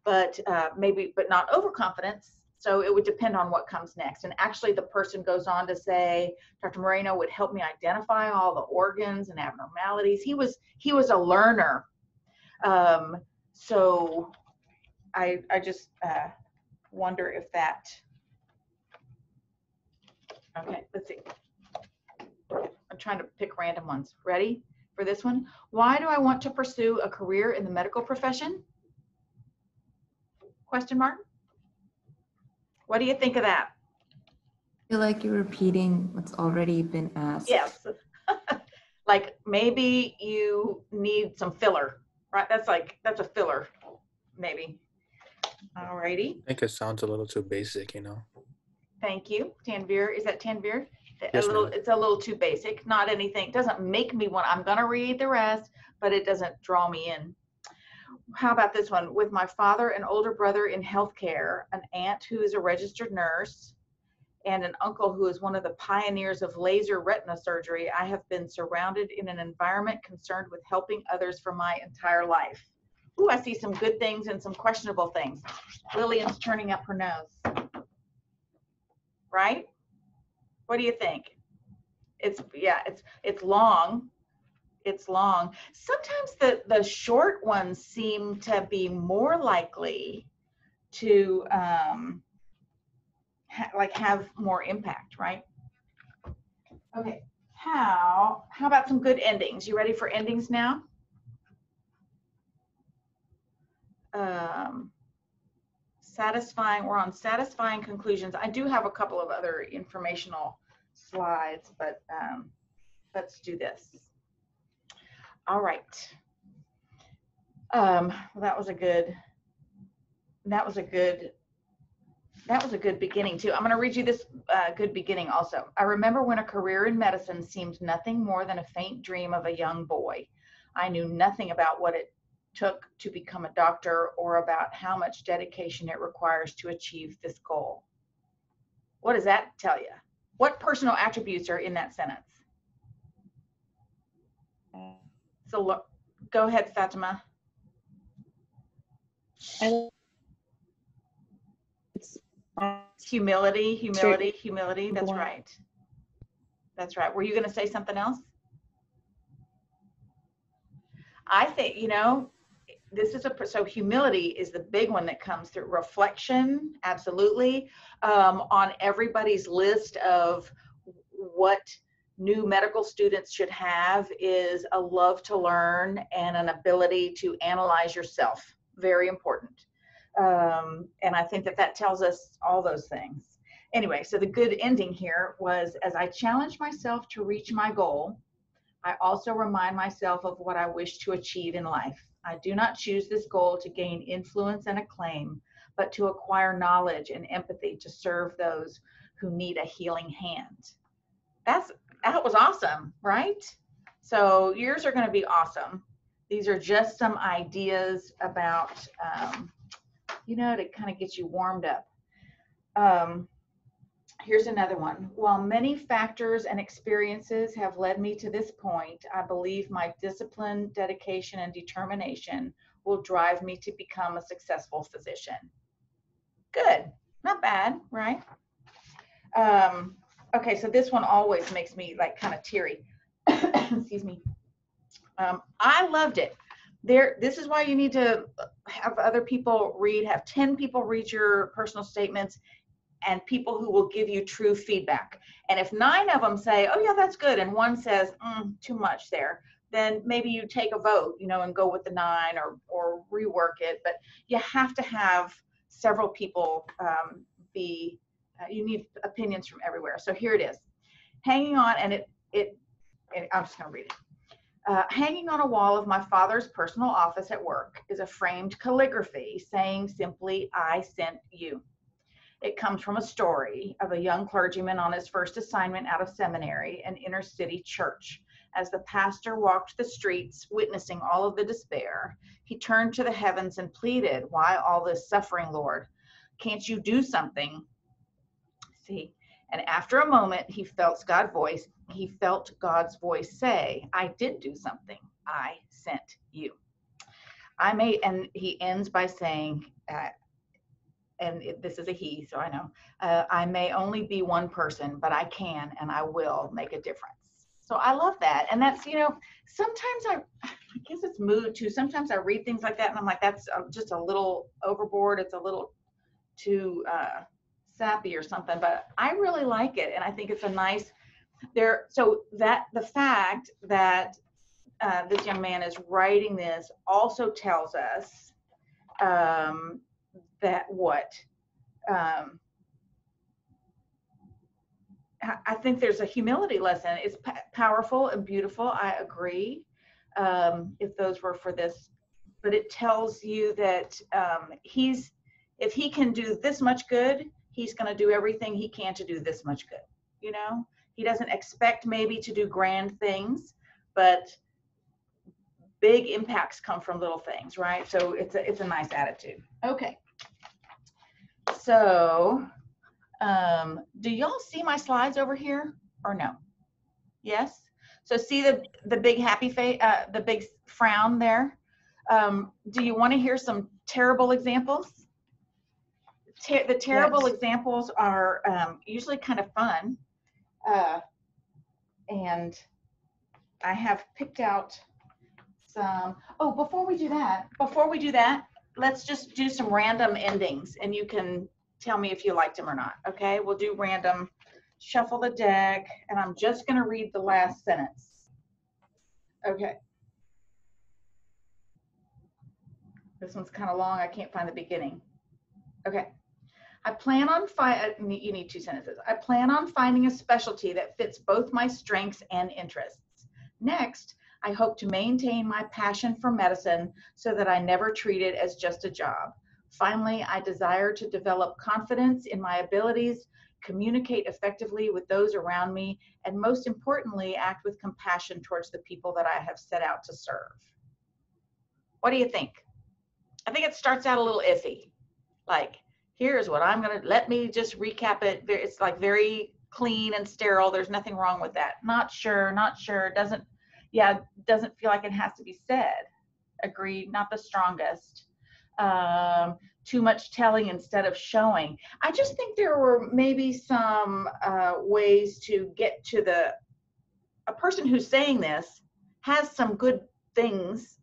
but not overconfidence. So it would depend on what comes next. And actually the person goes on to say, Dr. Moreno would help me identify all the organs and abnormalities. He was a learner. So I just wonder if that, okay, let's see. I'm trying to pick random ones. Ready for this one? Why do I want to pursue a career in the medical profession? Question mark? What do you think of that?
I feel like you're repeating what's already been asked.
Yes. Like maybe you need some filler, right? That's a filler, maybe. All righty.
I think it sounds a little too basic, you know.
Thank you. Tanvir, is that Tanvir?
Yes,
It's a little too basic. Not anything, doesn't make me want, I'm gonna read the rest, but it doesn't draw me in. How about this one? With my father and older brother in healthcare, an aunt who is a registered nurse, and an uncle who is one of the pioneers of laser retina surgery, I have been surrounded in an environment concerned with helping others for my entire life. Ooh, I see some good things and some questionable things. Lillian's turning up her nose. Right? What do you think? It's long. It's long. Sometimes the short ones seem to be more likely to have more impact, right? Okay, how about some good endings? You ready for endings now? Satisfying, we're on satisfying conclusions. I do have a couple of other informational slides, but let's do this. All right. Well, that was a good beginning too. I'm going to read you this good beginning also. I remember when a career in medicine seemed nothing more than a faint dream of a young boy. I knew nothing about what it took to become a doctor or about how much dedication it requires to achieve this goal. What does that tell you? What personal attributes are in that sentence? So look, go ahead, Fatima. Humility. That's right. That's right. Were you going to say something else? I think, so humility is the big one that comes through. Reflection, absolutely. On everybody's list of what new medical students should have is a love to learn and an ability to analyze yourself. Very important. And I think that tells us all those things. Anyway, so the good ending here was, as I challenge myself to reach my goal, I also remind myself of what I wish to achieve in life. I do not choose this goal to gain influence and acclaim, but to acquire knowledge and empathy to serve those who need a healing hand. That was awesome, right? So yours are going to be awesome. These are just some ideas about, to kind of get you warmed up. Here's another one. While many factors and experiences have led me to this point, I believe my discipline, dedication, and determination will drive me to become a successful physician. Good. Not bad, right? Okay, so this one always makes me like kind of teary. Excuse me. I loved it. This is why you need to have other people read, have 10 people read your personal statements, and people who will give you true feedback. And if 9 of them say, oh yeah, that's good, and 1 says, too much there, then maybe you take a vote, and go with the 9 or rework it. But you have to have several people you need opinions from everywhere. So here it is. Hanging on, and I'm just going to read it. Hanging on a wall of my father's personal office at work is a framed calligraphy saying simply, I sent you. It comes from a story of a young clergyman on his first assignment out of seminary, an inner city church. As the pastor walked the streets, witnessing all of the despair, he turned to the heavens and pleaded, why all this suffering, Lord? Can't you do something? See, and after a moment, he felt God's voice say, I did do something. I sent you. And he ends by saying, this is a he, so I know, I may only be one person, but I can and I will make a difference. So I love that. And that's, sometimes I guess it's mood too. Sometimes I read things like that and I'm like, that's just a little overboard. It's a little too sappy or something, but I really like it. And I think it's a nice so that the fact that this young man is writing this also tells us that I think there's a humility lesson. It's powerful and beautiful. I agree. If those were for this, but it tells you that if he can do this much good, he's going to do everything he can to do this much good. He doesn't expect maybe to do grand things, but big impacts come from little things, right? So it's a nice attitude. Okay. So Do y'all see my slides over here or no? Yes. So see the big happy face, the big frown there. Do you want to hear some terrible examples? The terrible examples are usually kind of fun. And I have picked out some, oh, before we do that, let's just do some random endings and you can tell me if you liked them or not. Okay, we'll do random, shuffle the deck, and I'm just going to read the last sentence. Okay. This one's kind of long. I can't find the beginning. Okay. I plan on you need 2 sentences. I plan on finding a specialty that fits both my strengths and interests. Next, I hope to maintain my passion for medicine so that I never treat it as just a job. Finally, I desire to develop confidence in my abilities, communicate effectively with those around me, and most importantly, act with compassion towards the people that I have set out to serve. What do you think? I think it starts out a little iffy. Like, here's what I'm going to, let me just recap it. It's like very clean and sterile. There's nothing wrong with that. Not sure, doesn't feel like it has to be said. Agreed, not the strongest. Too much telling instead of showing. I just think there were maybe some ways to get to a person who's saying this has some good things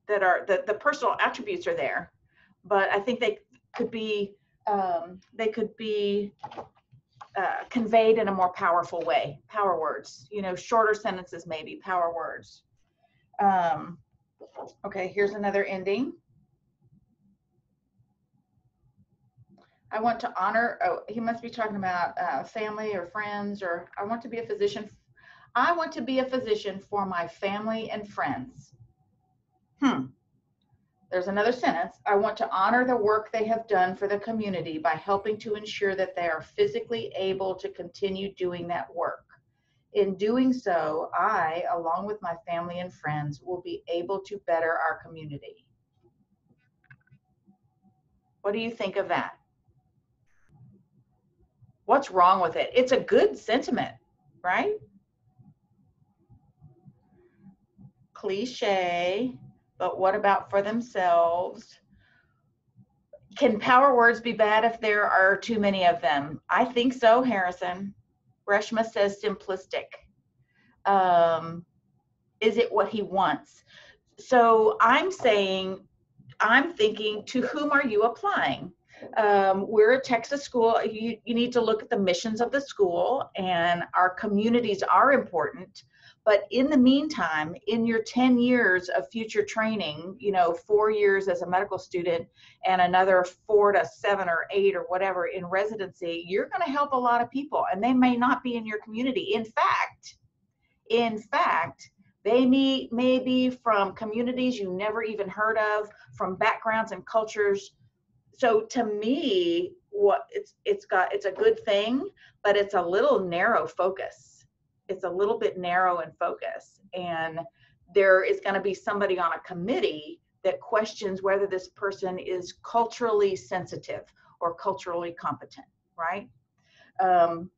that are, the personal attributes are there, but I think they could be conveyed in a more powerful way. Power words, shorter sentences, maybe power words. Okay, here's another ending. I want to honor, oh, he must be talking about family or friends, or I want to be a physician. I want to be a physician for my family and friends. There's another sentence. I want to honor the work they have done for the community by helping to ensure that they are physically able to continue doing that work. In doing so, I, along with my family and friends, will be able to better our community. What do you think of that? What's wrong with it? It's a good sentiment, right? Cliche, but what about for themselves? Can power words be bad if there are too many of them? I think so, Harrison. Reshma says simplistic. Is it what he wants? So I'm thinking, to whom are you applying? We're a Texas school. You need to look at the missions of the school, and our communities are important. But in the meantime, in your 10 years of future training, 4 years as a medical student and another 4 to 7 or 8 or whatever in residency, you're going to help a lot of people, and they may not be in your community. In fact, they may be from communities you never even heard of, from backgrounds and cultures. So to me, it's a good thing, but it's a little narrow focus. It's a little bit narrow in focus, and there is going to be somebody on a committee that questions whether this person is culturally sensitive or culturally competent, right? And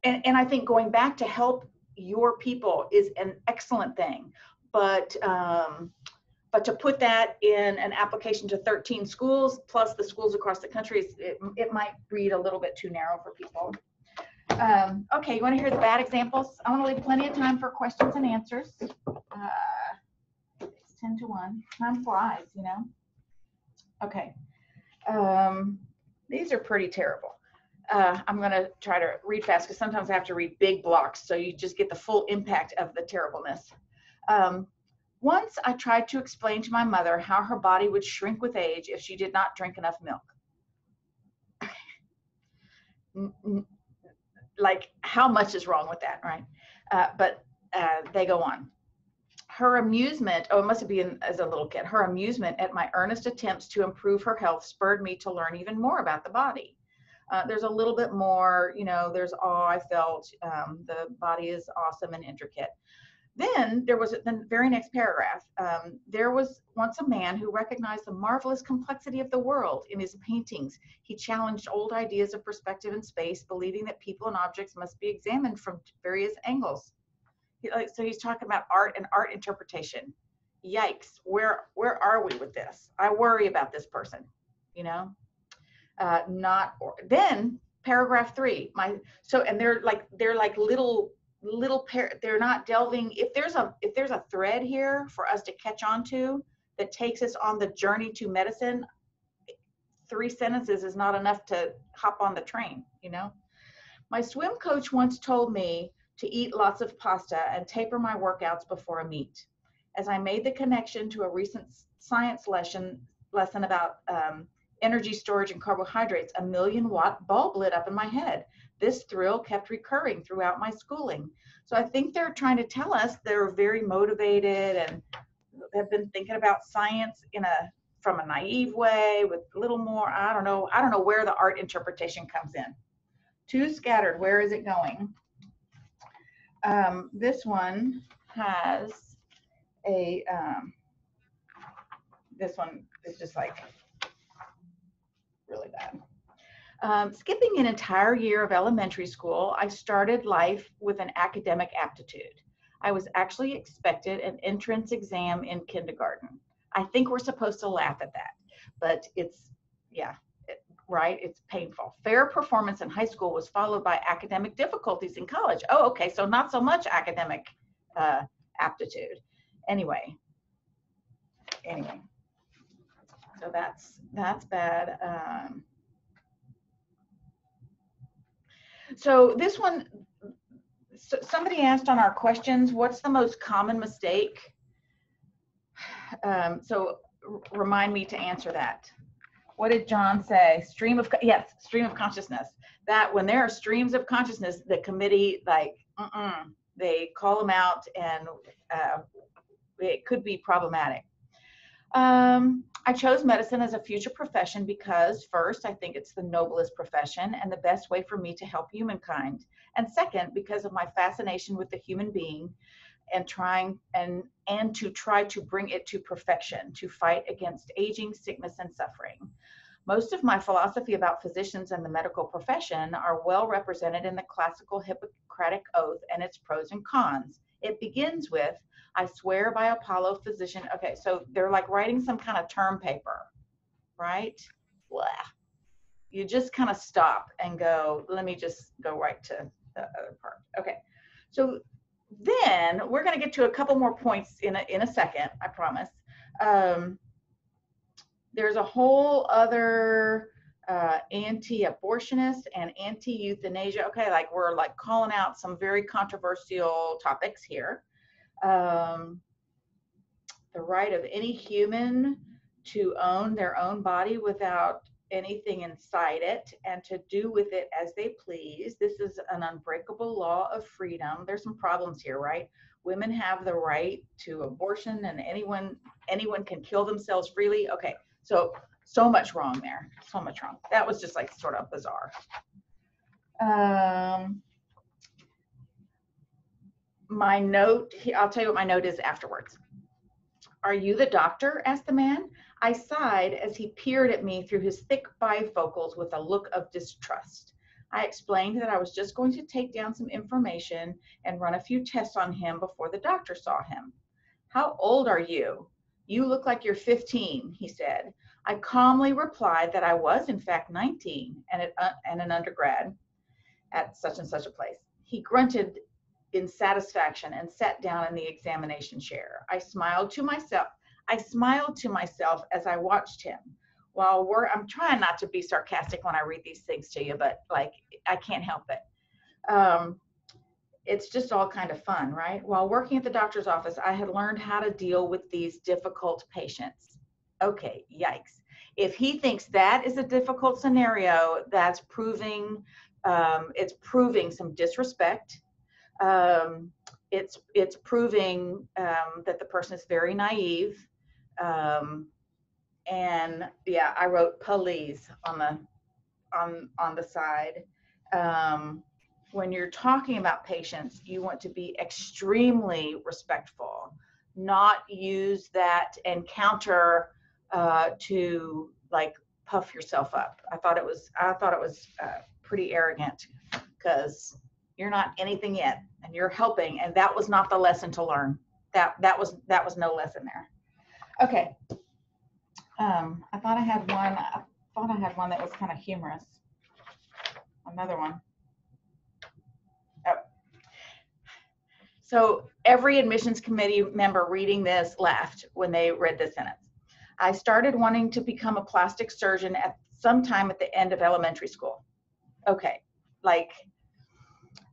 I think going back to help your people is an excellent thing, but to put that in an application to 13 schools plus the schools across the country, it might read a little bit too narrow for people. Okay, you want to hear the bad examples? I want to leave plenty of time for questions and answers. It's 10 to 1. Time flies, Okay. These are pretty terrible. I'm going to try to read fast because sometimes I have to read big blocks so you just get the full impact of the terribleness. Once I tried to explain to my mother how her body would shrink with age if she did not drink enough milk. Like, how much is wrong with that, right? But they go on. Her amusement, it must have been as a little kid, her amusement at my earnest attempts to improve her health spurred me to learn even more about the body. There's a little bit more, there's awe I felt. The body is awesome and intricate. Then there was the very next paragraph. There was once a man who recognized the marvelous complexity of the world in his paintings. He challenged old ideas of perspective and space, believing that people and objects must be examined from various angles. So he's talking about art and art interpretation. Yikes, where are we with this? I worry about this person, you know? Then paragraph 3, and they're like little they're not delving. If there's a thread here for us to catch on to that takes us on the journey to medicine, 3 sentences is not enough to hop on the train, you know? My swim coach once told me to eat lots of pasta and taper my workouts before a meet. As I made the connection to a recent science lesson about energy storage and carbohydrates, a 1,000,000-watt bulb lit up in my head. This thrill kept recurring throughout my schooling. So I think they're trying to tell us they're very motivated and have been thinking about science from a naive way with a little more, I don't know where the art interpretation comes in. Too scattered, where is it going? This one has this one is just like really bad. Skipping an entire year of elementary school, I started life with an academic aptitude. I was actually expected an entrance exam in kindergarten. I think we're supposed to laugh at that, but it's, right? It's painful. Fair performance in high school was followed by academic difficulties in college. Oh, okay, so not so much academic aptitude. Anyway, so that's bad. So this one, somebody asked on our questions, what's the most common mistake? So remind me to answer that. What did John say? Stream of consciousness. That when there are streams of consciousness, the committee, they call them out, and it could be problematic. I chose medicine as a future profession because, first, I think it's the noblest profession and the best way for me to help humankind. And second, because of my fascination with the human being and to try to bring it to perfection, to fight against aging, sickness, and suffering. Most of my philosophy about physicians and the medical profession are well represented in the classical Hippocratic Oath and its pros and cons. It begins with, I swear by Apollo, physician. Okay, so they're like writing some kind of term paper, right? Blah. You just kind of stop and go, let me just go right to the other part. Okay, so then we're going to get to a couple more points in a second, I promise. There's a whole other anti-abortionist and anti-euthanasia. Okay, like we're like calling out some very controversial topics here. The right of any human to own their own body without anything inside it and to do with it as they please. This is an unbreakable law of freedom. There's some problems here, right? Women have the right to abortion and anyone can kill themselves freely. Okay, so much wrong there, so much wrong. That was just like sort of bizarre. My note, I'll tell you what my note is afterwards. Are you the doctor? Asked the man. I sighed as he peered at me through his thick bifocals with a look of distrust. I explained that I was just going to take down some information and run a few tests on him before the doctor saw him. How old are you? You look like you're 15, he said. I calmly replied that I was in fact 19 and an undergrad at such and such a place. He grunted in satisfaction and sat down in the examination chair. I smiled to myself as I watched him. I'm trying not to be sarcastic when I read these things to you, but like I can't help it. It's just all kind of fun, right? While working at the doctor's office, I had learned how to deal with these difficult patients. Okay, yikes. If he thinks that is a difficult scenario, that's proving, it's proving some disrespect. It's proving that the person is very naive. And yeah, I wrote please on the side. when you're talking about patients, you want to be extremely respectful, not use that and counter to like puff yourself up. I thought it was pretty arrogant, because you're not anything yet and you're helping, and that was not the lesson to learn. That was no lesson there. Okay. I thought I had one that was kind of humorous. Another one. Oh. So every admissions committee member reading this laughed when they read this sentence. I started wanting to become a plastic surgeon at some time at the end of elementary school. Okay, like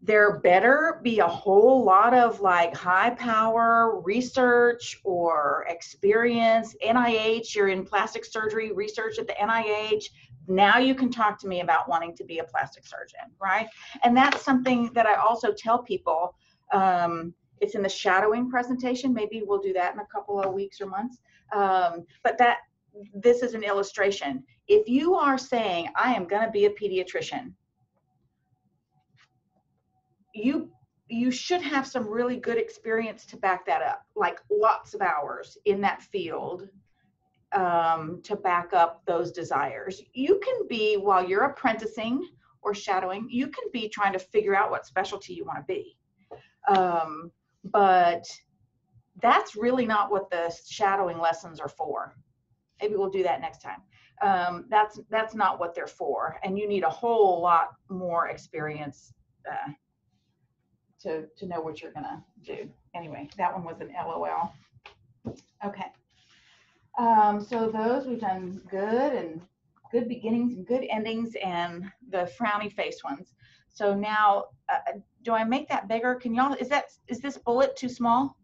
there better be a whole lot of like high power research or experience. NIH, you're in plastic surgery research at the NIH. Now you can talk to me about wanting to be a plastic surgeon, right? And that's something that I also tell people. It's in the shadowing presentation. Maybe we'll do that in a couple of weeks or months. But this is an illustration. If you are saying, I am going to be a pediatrician, you should have some really good experience to back that up, like lots of hours in that field to back up those desires. You can be, while you're apprenticing or shadowing, you can be trying to figure out what specialty you want to be. But that's really not what the shadowing lessons are for. Maybe we'll do that next time. That's not what they're for. And you need a whole lot more experience to know what you're gonna do. Anyway, that one was an LOL. Okay. So those, we've done good beginnings and good endings and the frowny face ones. So now, do I make that bigger? Can y'all, is this bullet too small?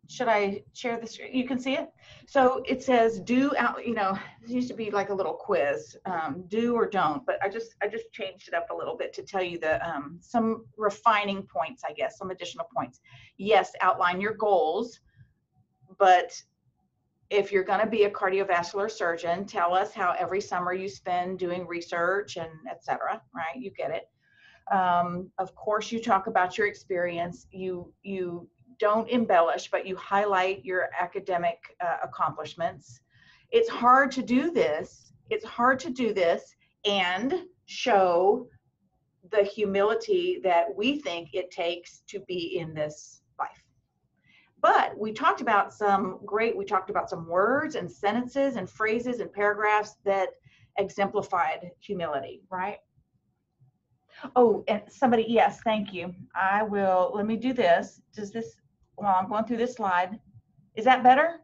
Should I share this? You can see it. So it says do out, you know, it used to be like a little quiz, do or don't, but I just changed it up a little bit to tell you the, some refining points, I guess, some additional points. Yes, outline your goals, but if you're going to be a cardiovascular surgeon, tell us how every summer you spend doing research and et cetera, right? You get it. Of course, you talk about your experience. You don't embellish, but you highlight your academic accomplishments. It's hard to do this. It's hard to do this and show the humility that we think it takes to be in this life. But we talked about some words and sentences and phrases and paragraphs that exemplified humility, right? Oh, and somebody, yes, thank you. I will, let me do this. Does this, while I'm going through this slide, is that better?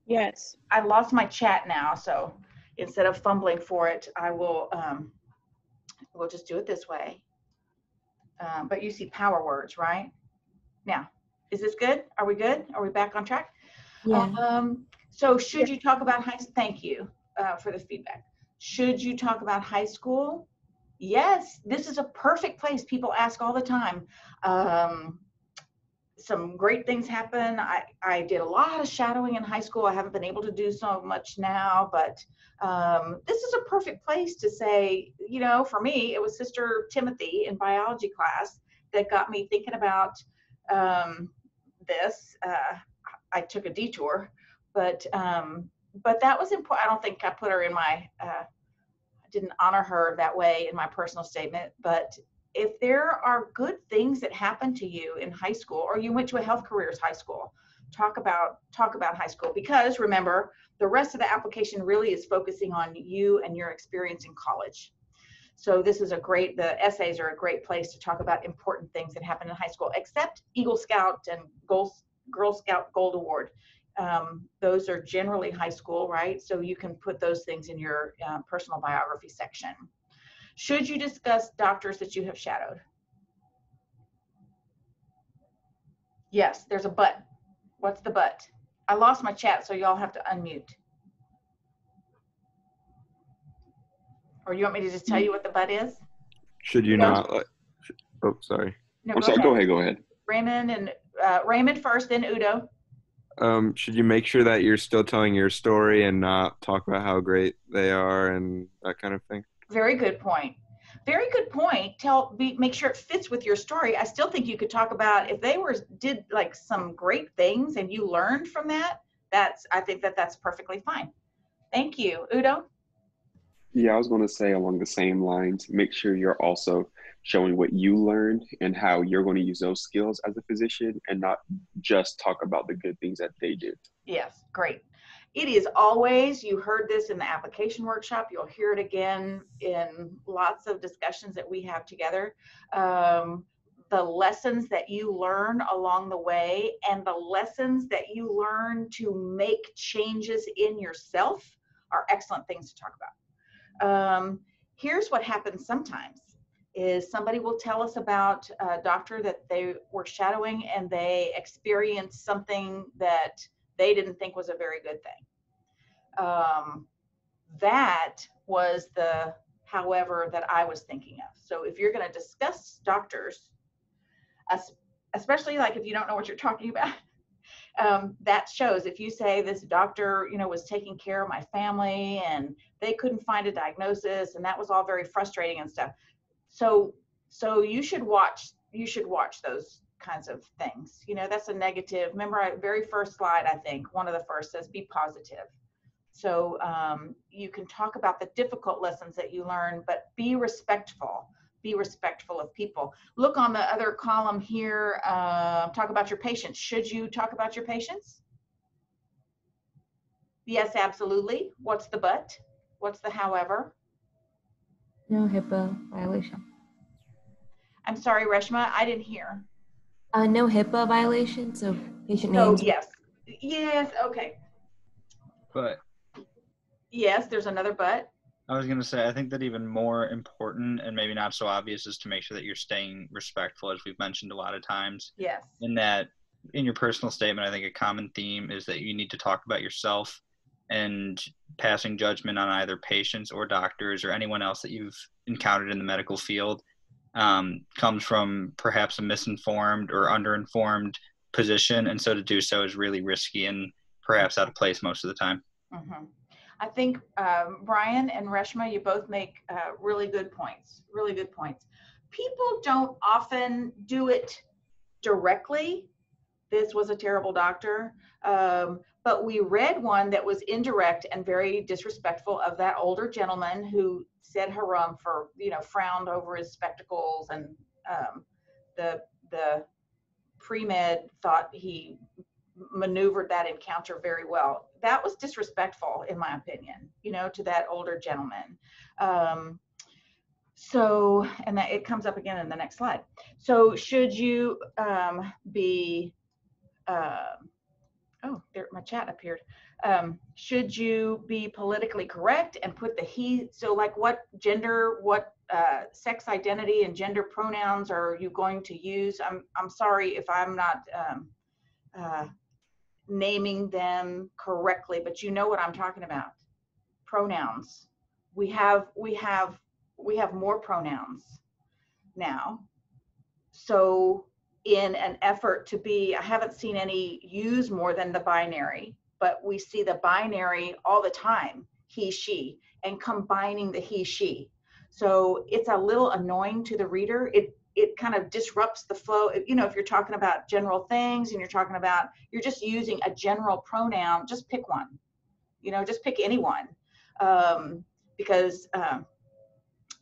Yes.
I lost my chat now, so instead of fumbling for it, I will, we'll just do it this way. But you see power words, right? Now, is this good? Are we good? Are we back on track?
Yeah.
So should you talk about thank you for the feedback. Should you talk about high school? Yes, this is a perfect place. People ask all the time. Some great things happen. I did a lot of shadowing in high school. I haven't been able to do so much now, but this is a perfect place to say, you know, for me, it was Sister Timothy in biology class that got me thinking about this. I took a detour, but that was important. I don't think I put her in my, didn't honor her that way in my personal statement, but if there are good things that happen to you in high school, or you went to a health careers high school, talk about high school, because remember, the rest of the application really is focusing on you and your experience in college. So this is the essays are a great place to talk about important things that happen in high school, except Eagle Scout and Girl Scout Gold Award. Those are generally high school, right? So you can put those things in your personal biography section. Should you discuss doctors that you have shadowed? Yes, there's a but. What's the but? I lost my chat, so y'all have to unmute. Or you want me to just tell you what the but is?
Should you not? Oh, sorry.
No,
I'm sorry. Go ahead.
Raymond first, then Udo.
Should you make sure that you're still telling your story and not talk about how great they are and that kind of thing?
Very good point. very good point. Make sure it fits with your story. I still think you could talk about if they did like some great things and you learned from that. I think that's perfectly fine. Thank you, Udo.
Yeah, I was going to say along the same lines, make sure you're also showing what you learned and how you're going to use those skills as a physician and not just talk about the good things that they did.
Yes, great. It is always, you heard this in the application workshop, you'll hear it again in lots of discussions that we have together. The lessons that you learn along the way and the lessons that you learn to make changes in yourself are excellent things to talk about. Here's what happens sometimes is somebody will tell us about a doctor that they were shadowing and they experienced something that they didn't think was a very good thing. That was the however that I was thinking of. So if you're going to discuss doctors, especially like if you don't know what you're talking about, that shows. If you say this doctor, was taking care of my family and they couldn't find a diagnosis and that was all very frustrating and stuff. So you should watch those kinds of things. That's a negative. Remember, very first slide, I think one of the first says be positive. So you can talk about the difficult lessons that you learn, but be respectful. Be respectful of people. Look on the other column here, talk about your patients. Should you talk about your patients? Yes, absolutely. What's the but? What's the however?
No HIPAA violation.
I'm sorry, Reshma, I didn't hear.
No HIPAA violation, so patient names.
Yes, okay.
But
yes, there's another but.
I was going to say, I think that even more important and maybe not so obvious is to make sure that you're staying respectful, as we've mentioned a lot of times.
Yes.
In your personal statement, I think a common theme is that you need to talk about yourself, and passing judgment on either patients or doctors or anyone else that you've encountered in the medical field comes from perhaps a misinformed or underinformed position. And so to do so is really risky and perhaps out of place most of the time.
Mm-hmm. I think Brian and Reshma, you both make really good points. Really good points. People don't often do it directly. This was a terrible doctor. But we read one that was indirect and very disrespectful of that older gentleman who said haram for, frowned over his spectacles, and the PreMed thought he maneuvered that encounter very well. That was disrespectful, in my opinion, to that older gentleman. So, and that it comes up again in the next slide. So should you be, oh, there, my chat appeared. Should you be politically correct and put the he, so like what gender, what sex identity and gender pronouns are you going to use? I'm sorry if I'm not naming them correctly, but you know what I'm talking about. Pronouns. We have more pronouns now. So in an effort to be, I haven't seen any use more than the binary, but we see the binary all the time, he, she, and combining the he, she. So it's a little annoying to the reader. It kind of disrupts the flow. If you're talking about general things and you're just using a general pronoun, just pick one, just pick anyone, because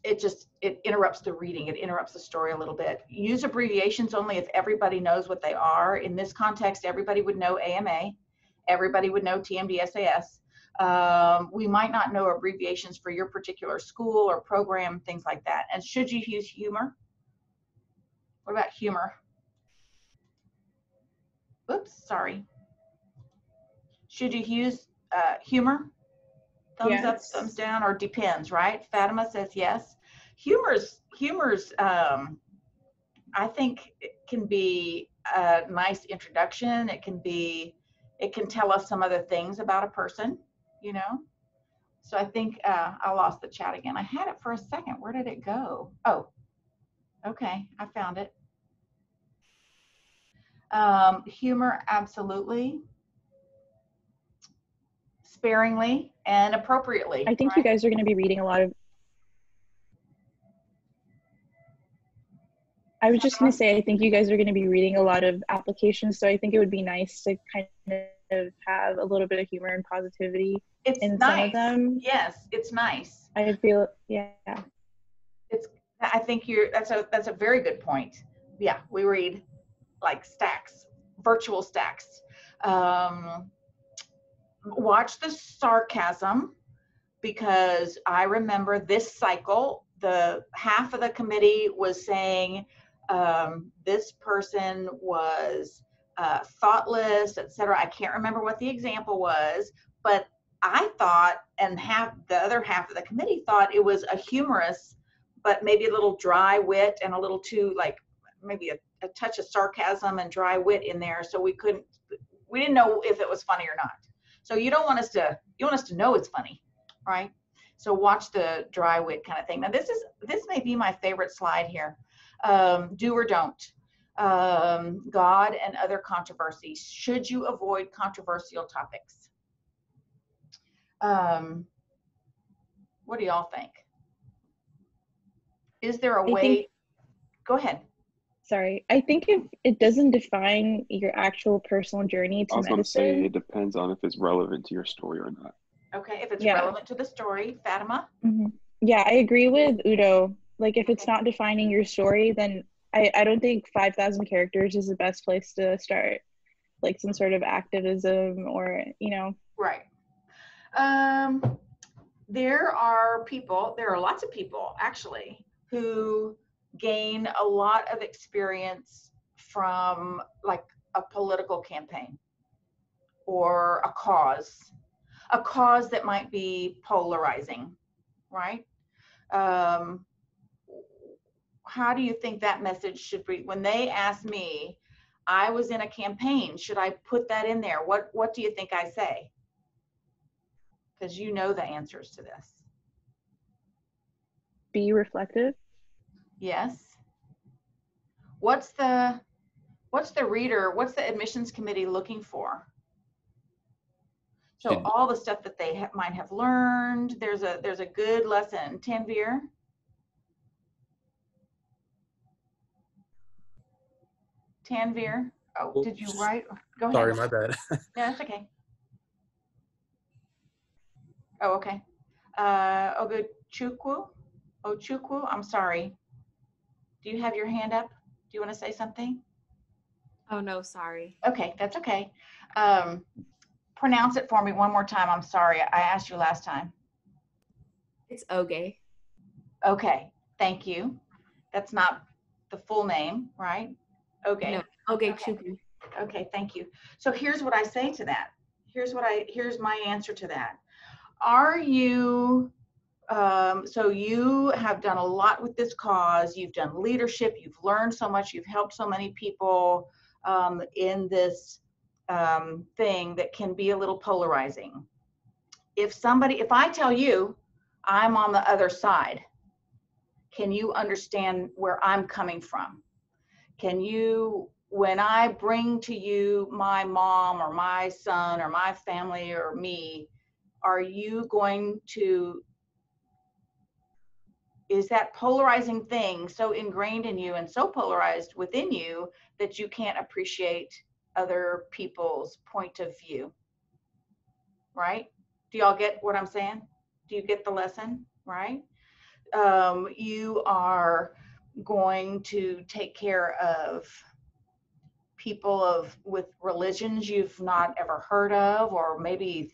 it interrupts the reading. It interrupts the story a little bit. Use abbreviations only if everybody knows what they are. In this context, everybody would know AMA. Everybody would know TMDSAS. We might not know abbreviations for your particular school or program, things like that. And should you use humor? What about humor? Oops, sorry. Should you use humor? Thumbs up, thumbs down, or depends, right? Fatima says yes. Humor's I think it can be a nice introduction. It can tell us some other things about a person, So I think I lost the chat again. I had it for a second. Where did it go? Oh, okay, I found it. Humor, absolutely. Sparingly and appropriately.
I think
right?
you guys are going to be reading a lot of. I was just going to say, I think you guys are going to be reading a lot of applications, so I think it would be nice to kind of have a little bit of humor and positivity in some of them.
Yes, it's nice.
I feel, yeah.
I think that's a very good point. Yeah, we read like stacks, virtual stacks. Watch the sarcasm, because I remember this cycle, the half of the committee was saying this person was thoughtless, etc. I can't remember what the example was, but I thought, and the other half of the committee thought it was a humorous, but maybe a little dry wit and a little too, like, maybe a touch of sarcasm and dry wit in there. So we didn't know if it was funny or not. So you want us to know it's funny, right? So watch the dry wit kind of thing. Now this may be my favorite slide here. Do or don't. God and other controversies. Should you avoid controversial topics? What do y'all think? Is there a way? Go ahead.
Sorry, I think if it doesn't define your actual personal journey to
I was going to say
medicine,
it depends on if it's relevant to your story or not.
Okay, if it's
Yeah.
relevant to the story, Fatima?
yeah, I agree with Udo. Like, if it's not defining your story, then I don't think 5,000 characters is the best place to start, like some sort of activism or,
Right. There are lots of people actually who gain a lot of experience from like a political campaign or a cause that might be polarizing, right? How do you think that message should be? When they ask me, I was in a campaign, should I put that in there? What do you think I say? Because you know the answers to this.
be reflective.
Yes. What's the admissions committee looking for? So all the stuff that they might have learned. There's a good lesson. Tanvir. Tanvir. Oh, did you write? Go ahead.
Sorry, my bad.
Yeah, that's okay. Oh, okay. Ochukwu, I'm sorry. Do you have your hand up? Do you want to say something?
Oh, no, sorry.
Okay, that's okay. Pronounce it for me one more time. I'm sorry. I asked you last time.
It's Oge.
Okay, thank you. That's not the full name, right? Okay.
No, Oge Chukwu.
Okay, thank you. So here's what I say to that. Here's my answer to that. Are you, so you have done a lot with this cause, you've done leadership, you've learned so much, you've helped so many people in this thing that can be a little polarizing. If I tell you I'm on the other side, can you understand where I'm coming from? Can you, when I bring to you my mom or my son or my family or me, are you going to, is that polarizing thing so ingrained in you and so polarized within you that you can't appreciate other people's point of view? Right? Do y'all get what I'm saying? Do you get the lesson? Right? You are going to take care of people with religions you've not ever heard of, or maybe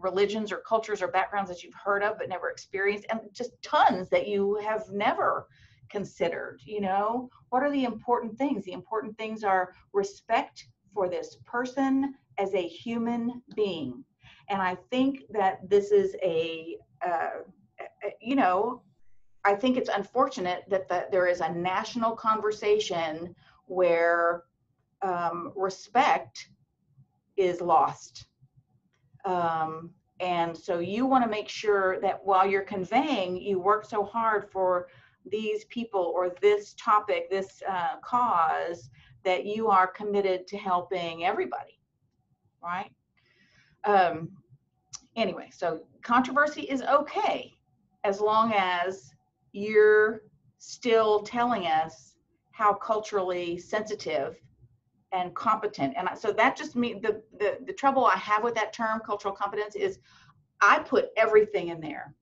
religions or cultures or backgrounds that you've heard of but never experienced, and just tons that you have never considered. What are the important things? The important things are respect for this person as a human being. And I think that this is I think it's unfortunate that there is a national conversation where respect is lost. And so you want to make sure that while you're conveying, you work so hard for these people or this topic, this cause, that you are committed to helping everybody, right? Anyway, so controversy is okay as long as you're still telling us how culturally sensitive and competent. And so that just means the trouble I have with that term, cultural competence, is I put everything in there,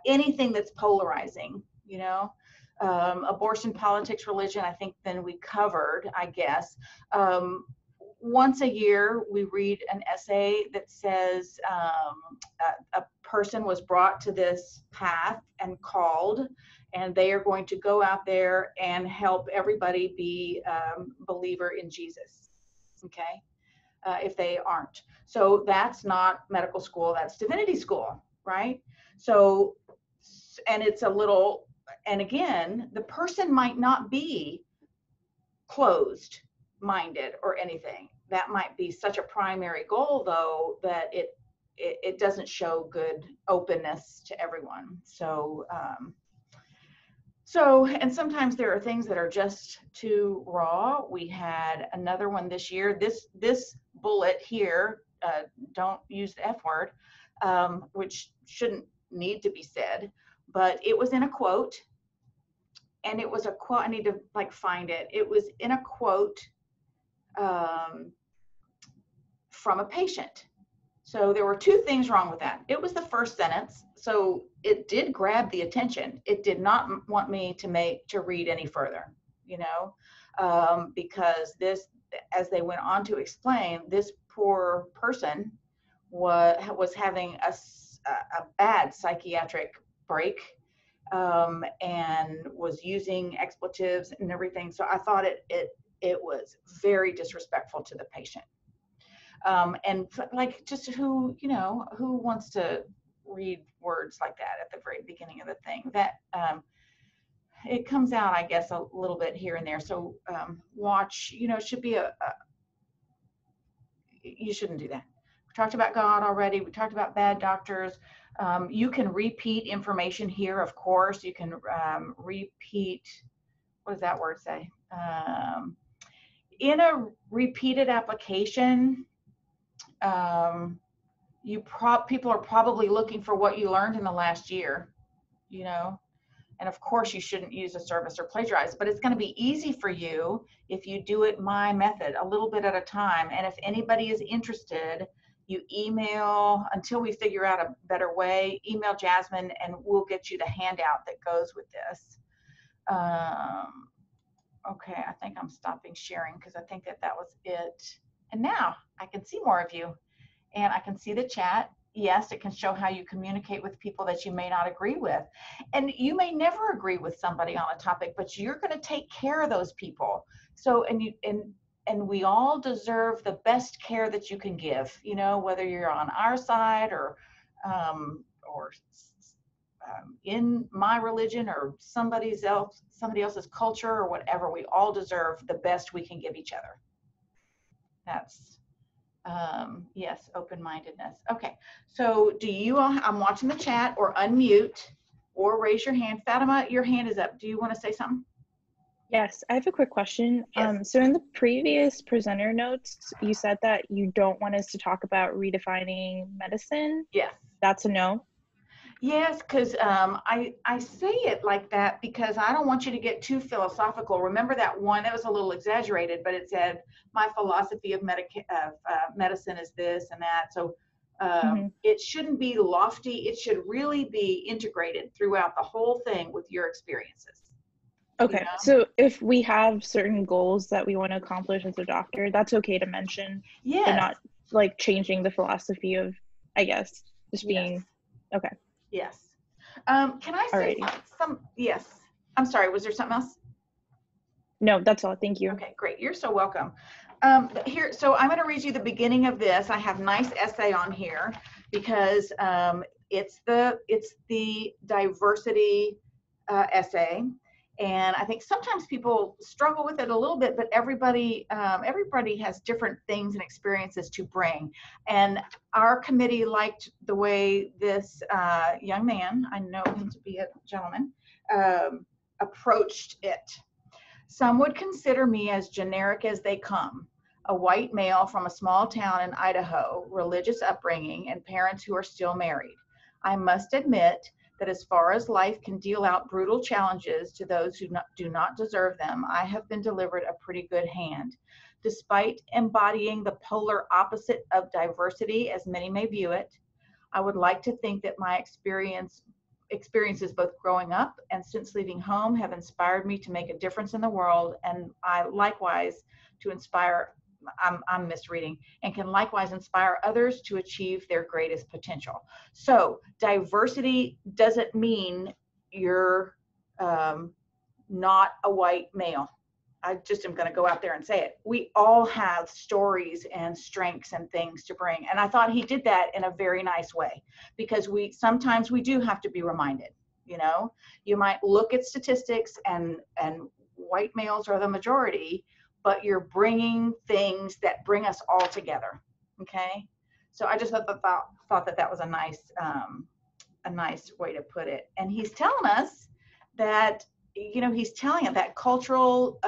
anything that's polarizing, you know, abortion, politics, religion, I think then we covered, I guess. Once a year, we read an essay that says a person was brought to this path and called, and they are going to go out there and help everybody be a believer in Jesus, okay, if they aren't. So that's not medical school, that's divinity school, right? So, and it's a little, and again, the person might not be closed minded or anything. That might be such a primary goal, though, that it doesn't show good openness to everyone. So and sometimes there are things that are just too raw. We had another one this year. This bullet here, don't use the F word, which shouldn't need to be said, but it was in a quote. And it was a quote, I need to like find it. It was in a quote from a patient. So there were two things wrong with that. It was the first sentence. So it did grab the attention. It did not want me to read any further, you know, because this, as they went on to explain, this poor person was having a bad psychiatric break, and was using expletives and everything. So I thought it was very disrespectful to the patient. And like, just who wants to read words like that at the very beginning of the thing? That it comes out, I guess, a little bit here and there. So watch, it should be you shouldn't do that. We talked about God already. We talked about bad doctors. You can repeat information here, of course. You can repeat, what does that word say? In a repeated application, people are probably looking for what you learned in the last year, and of course you shouldn't use a service or plagiarize, but it's going to be easy for you if you do it my method, a little bit at a time. And if anybody is interested, you email, until we figure out a better way, email Jasmine and we'll get you the handout that goes with this. Okay, I think I'm stopping sharing because I think that was it. And now I can see more of you and I can see the chat. Yes, it can show how you communicate with people that you may not agree with. And you may never agree with somebody on a topic, but you're going to take care of those people. So, and we all deserve the best care that you can give, whether you're on our side or in my religion or somebody else's culture or whatever. We all deserve the best we can give each other. That's yes, open-mindedness. Okay, so do you all, I'm watching the chat, or unmute or raise your hand. Fatima, your hand is up. Do you want to say something?
Yes, I have a quick question.
Yes.
So in the previous presenter notes, you said that you don't want us to talk about redefining medicine.
Yes.
That's a no?
Yes, because I say it like that because I don't want you to get too philosophical. Remember that one, that was a little exaggerated, but it said, my philosophy of medicine is this and that. So it shouldn't be lofty. It should really be integrated throughout the whole thing with your experiences.
Okay, so if we have certain goals that we want to accomplish as a doctor, that's okay to mention.
Yes.
But not like changing the philosophy of, I guess, just being, okay.
Yes. Can I say some, yes. I'm sorry, was there something else?
No, that's all. Thank you.
Okay, great. You're so welcome. Here, so I'm going to read you the beginning of this. I have a nice essay on here because it's the diversity essay. And I think sometimes people struggle with it a little bit, but everybody has different things and experiences to bring. And our committee liked the way this young man, I know him to be a gentleman, approached it. Some would consider me as generic as they come, a white male from a small town in Idaho, religious upbringing, and parents who are still married. I must admit that as far as life can deal out brutal challenges to those who do not deserve them, I have been delivered a pretty good hand. Despite embodying the polar opposite of diversity, as many may view it, I would like to think that my experiences both growing up and since leaving home have inspired me to make a difference in the world, and I likewise to inspire, I'm misreading, and can likewise inspire others to achieve their greatest potential. So diversity doesn't mean you're not a white male. I just am going to go out there and say it. We all have stories and strengths and things to bring. And I thought he did that in a very nice way, because sometimes we do have to be reminded, you know, you might look at statistics and white males are the majority, but you're bringing things that bring us all together. Okay. So I just thought that was a nice way to put it. And he's telling us that, you know, he's telling us that cultural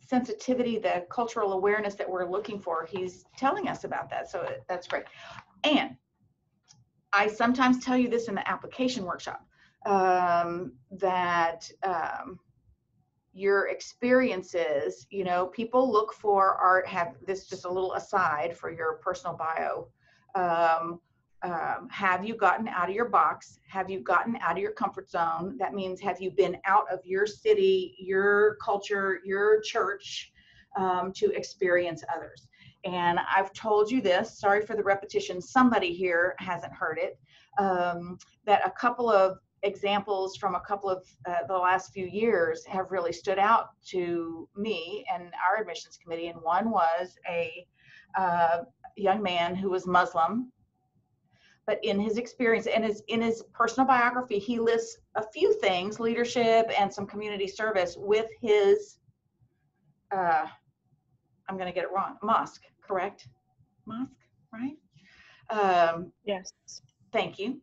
sensitivity, the cultural awareness that we're looking for, he's telling us about that. So that's great. And I sometimes tell you this in the application workshop, that your experiences, you know, people look for art, have this just a little aside for your personal bio. Have you gotten out of your box? Have you gotten out of your comfort zone? That means, have you been out of your city, your culture, your church, to experience others? And I've told you this, sorry for the repetition, somebody here hasn't heard it, that a couple of examples from a couple of the last few years have really stood out to me and our admissions committee. And one was a young man who was Muslim, but in his experience and in his personal biography, he lists a few things, leadership and some community service with his, I'm going to get it wrong, mosque, correct? Mosque, right?
Yes.
Thank you.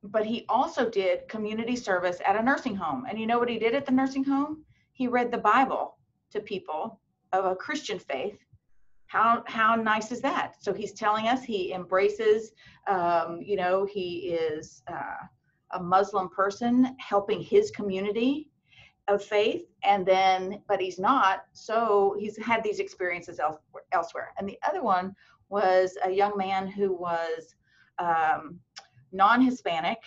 But he also did community service at a nursing home. And you know what he did at the nursing home? He read the Bible to people of a Christian faith. How nice is that? So he's telling us he embraces, you know, he is a Muslim person helping his community of faith, and then, but he's not, so he's had these experiences elsewhere. And the other one was a young man who was non-Hispanic,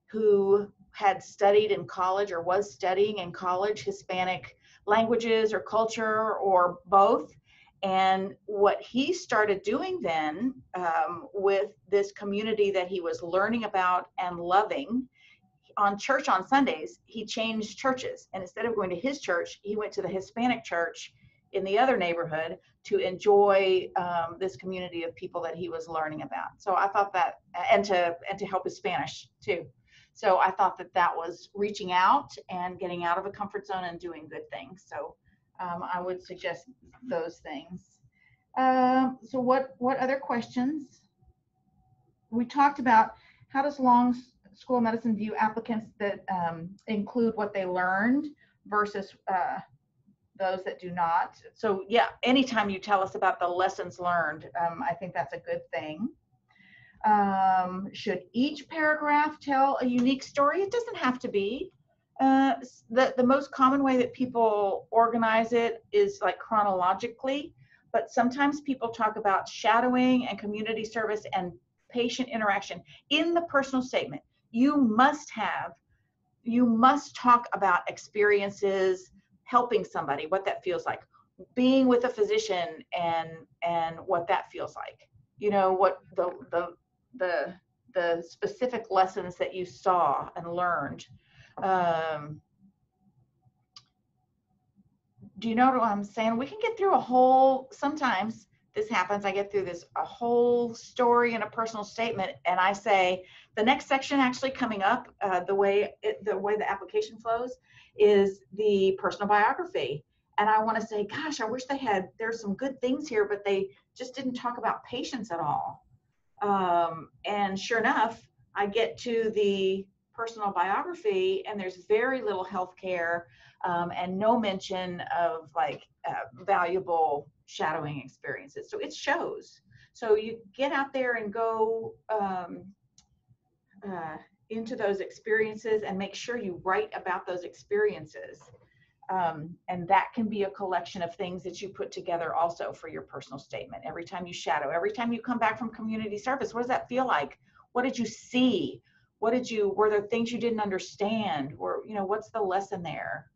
who had studied in college or was studying in college Hispanic languages or culture or both. And what he started doing then with this community that he was learning about and loving, on church on Sundays, he changed churches. And instead of going to his church, he went to the Hispanic church in the other neighborhood to enjoy this community of people that he was learning about. So I thought that, and to help his Spanish too. So I thought that was reaching out and getting out of a comfort zone and doing good things. So I would suggest those things. So what other questions? We talked about, how does Long School of Medicine view applicants that include what they learned versus those that do not? So yeah, anytime you tell us about the lessons learned, I think that's a good thing. Should each paragraph tell a unique story? It doesn't have to be. The most common way that people organize it is like chronologically, but sometimes people talk about shadowing and community service and patient interaction in the personal statement. You must talk about experiences, helping somebody, what that feels like, being with a physician and what that feels like. You know, what the specific lessons that you saw and learned. Do you know what I'm saying? We can get through a whole, sometimes this happens, I get through a whole story in a personal statement, and I say, the next section actually coming up, the way the application flows is the personal biography. And I want to say, gosh, I wish there's some good things here, but they just didn't talk about patients at all. And sure enough, I get to the personal biography, and there's very little healthcare and no mention of like valuable shadowing experiences. So it shows. So you get out there and go into those experiences and make sure you write about those experiences. And that can be a collection of things that you put together also for your personal statement. Every time you shadow, every time you come back from community service, what does that feel like? What did you see? Were there things you didn't understand? Or, you know, what's the lesson there?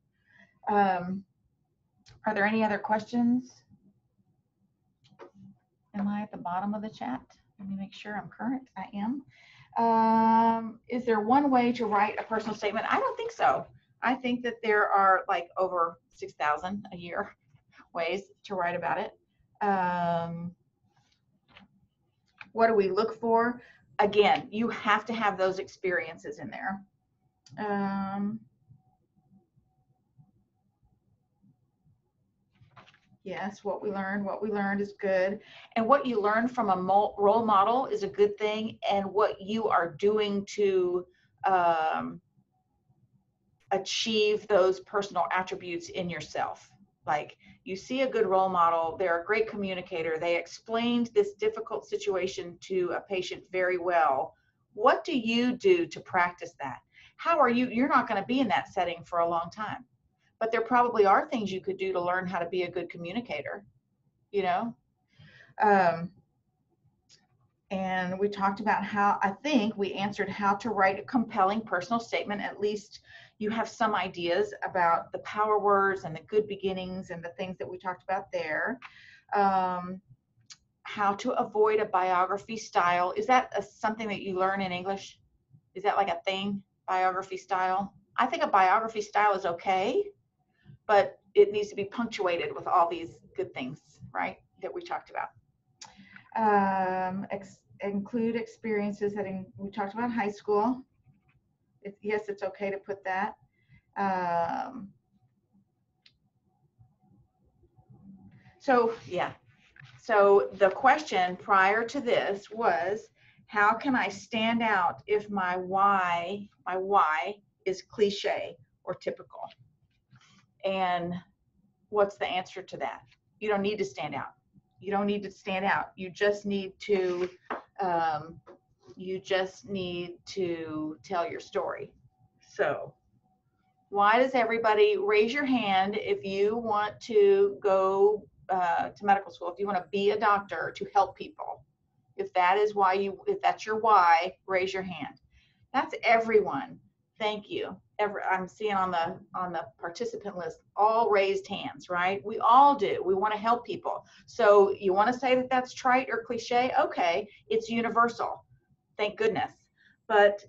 Are there any other questions? Am I at the bottom of the chat? Let me make sure I'm current. I am. Is there one way to write a personal statement? I don't think so. I think that there are like over 6,000 a year ways to write about it. What do we look for? Again, you have to have those experiences in there. Yes, what we learned is good. And what you learn from a role model is a good thing. And what you are doing to achieve those personal attributes in yourself. Like, you see a good role model, they're a great communicator, they explained this difficult situation to a patient very well. What do you do to practice that? How are you're not going to be in that setting for a long time, but there probably are things you could do to learn how to be a good communicator, you know? And we talked about how, I think we answered how to write a compelling personal statement. At least you have some ideas about the power words and the good beginnings and the things that we talked about there. How to avoid a biography style. Is that something that you learn in English? Is that like a thing, biography style? I think a biography style is okay, but it needs to be punctuated with all these good things, right, that we talked about. Include experiences that we talked about high school. Yes, it's okay to put that. So yeah, so the question prior to this was, how can I stand out if my why is cliche or typical? And what's the answer to that? You don't need to stand out. You don't need to stand out. You just need to tell your story. So why does everybody raise your hand if you want to go to medical school, if you want to be a doctor to help people? If that is why if that's your why, raise your hand. That's everyone. Thank you. I'm seeing on the participant list, all raised hands, right? We all do. We want to help people. So you want to say that that's trite or cliche? Okay, it's universal. Thank goodness. But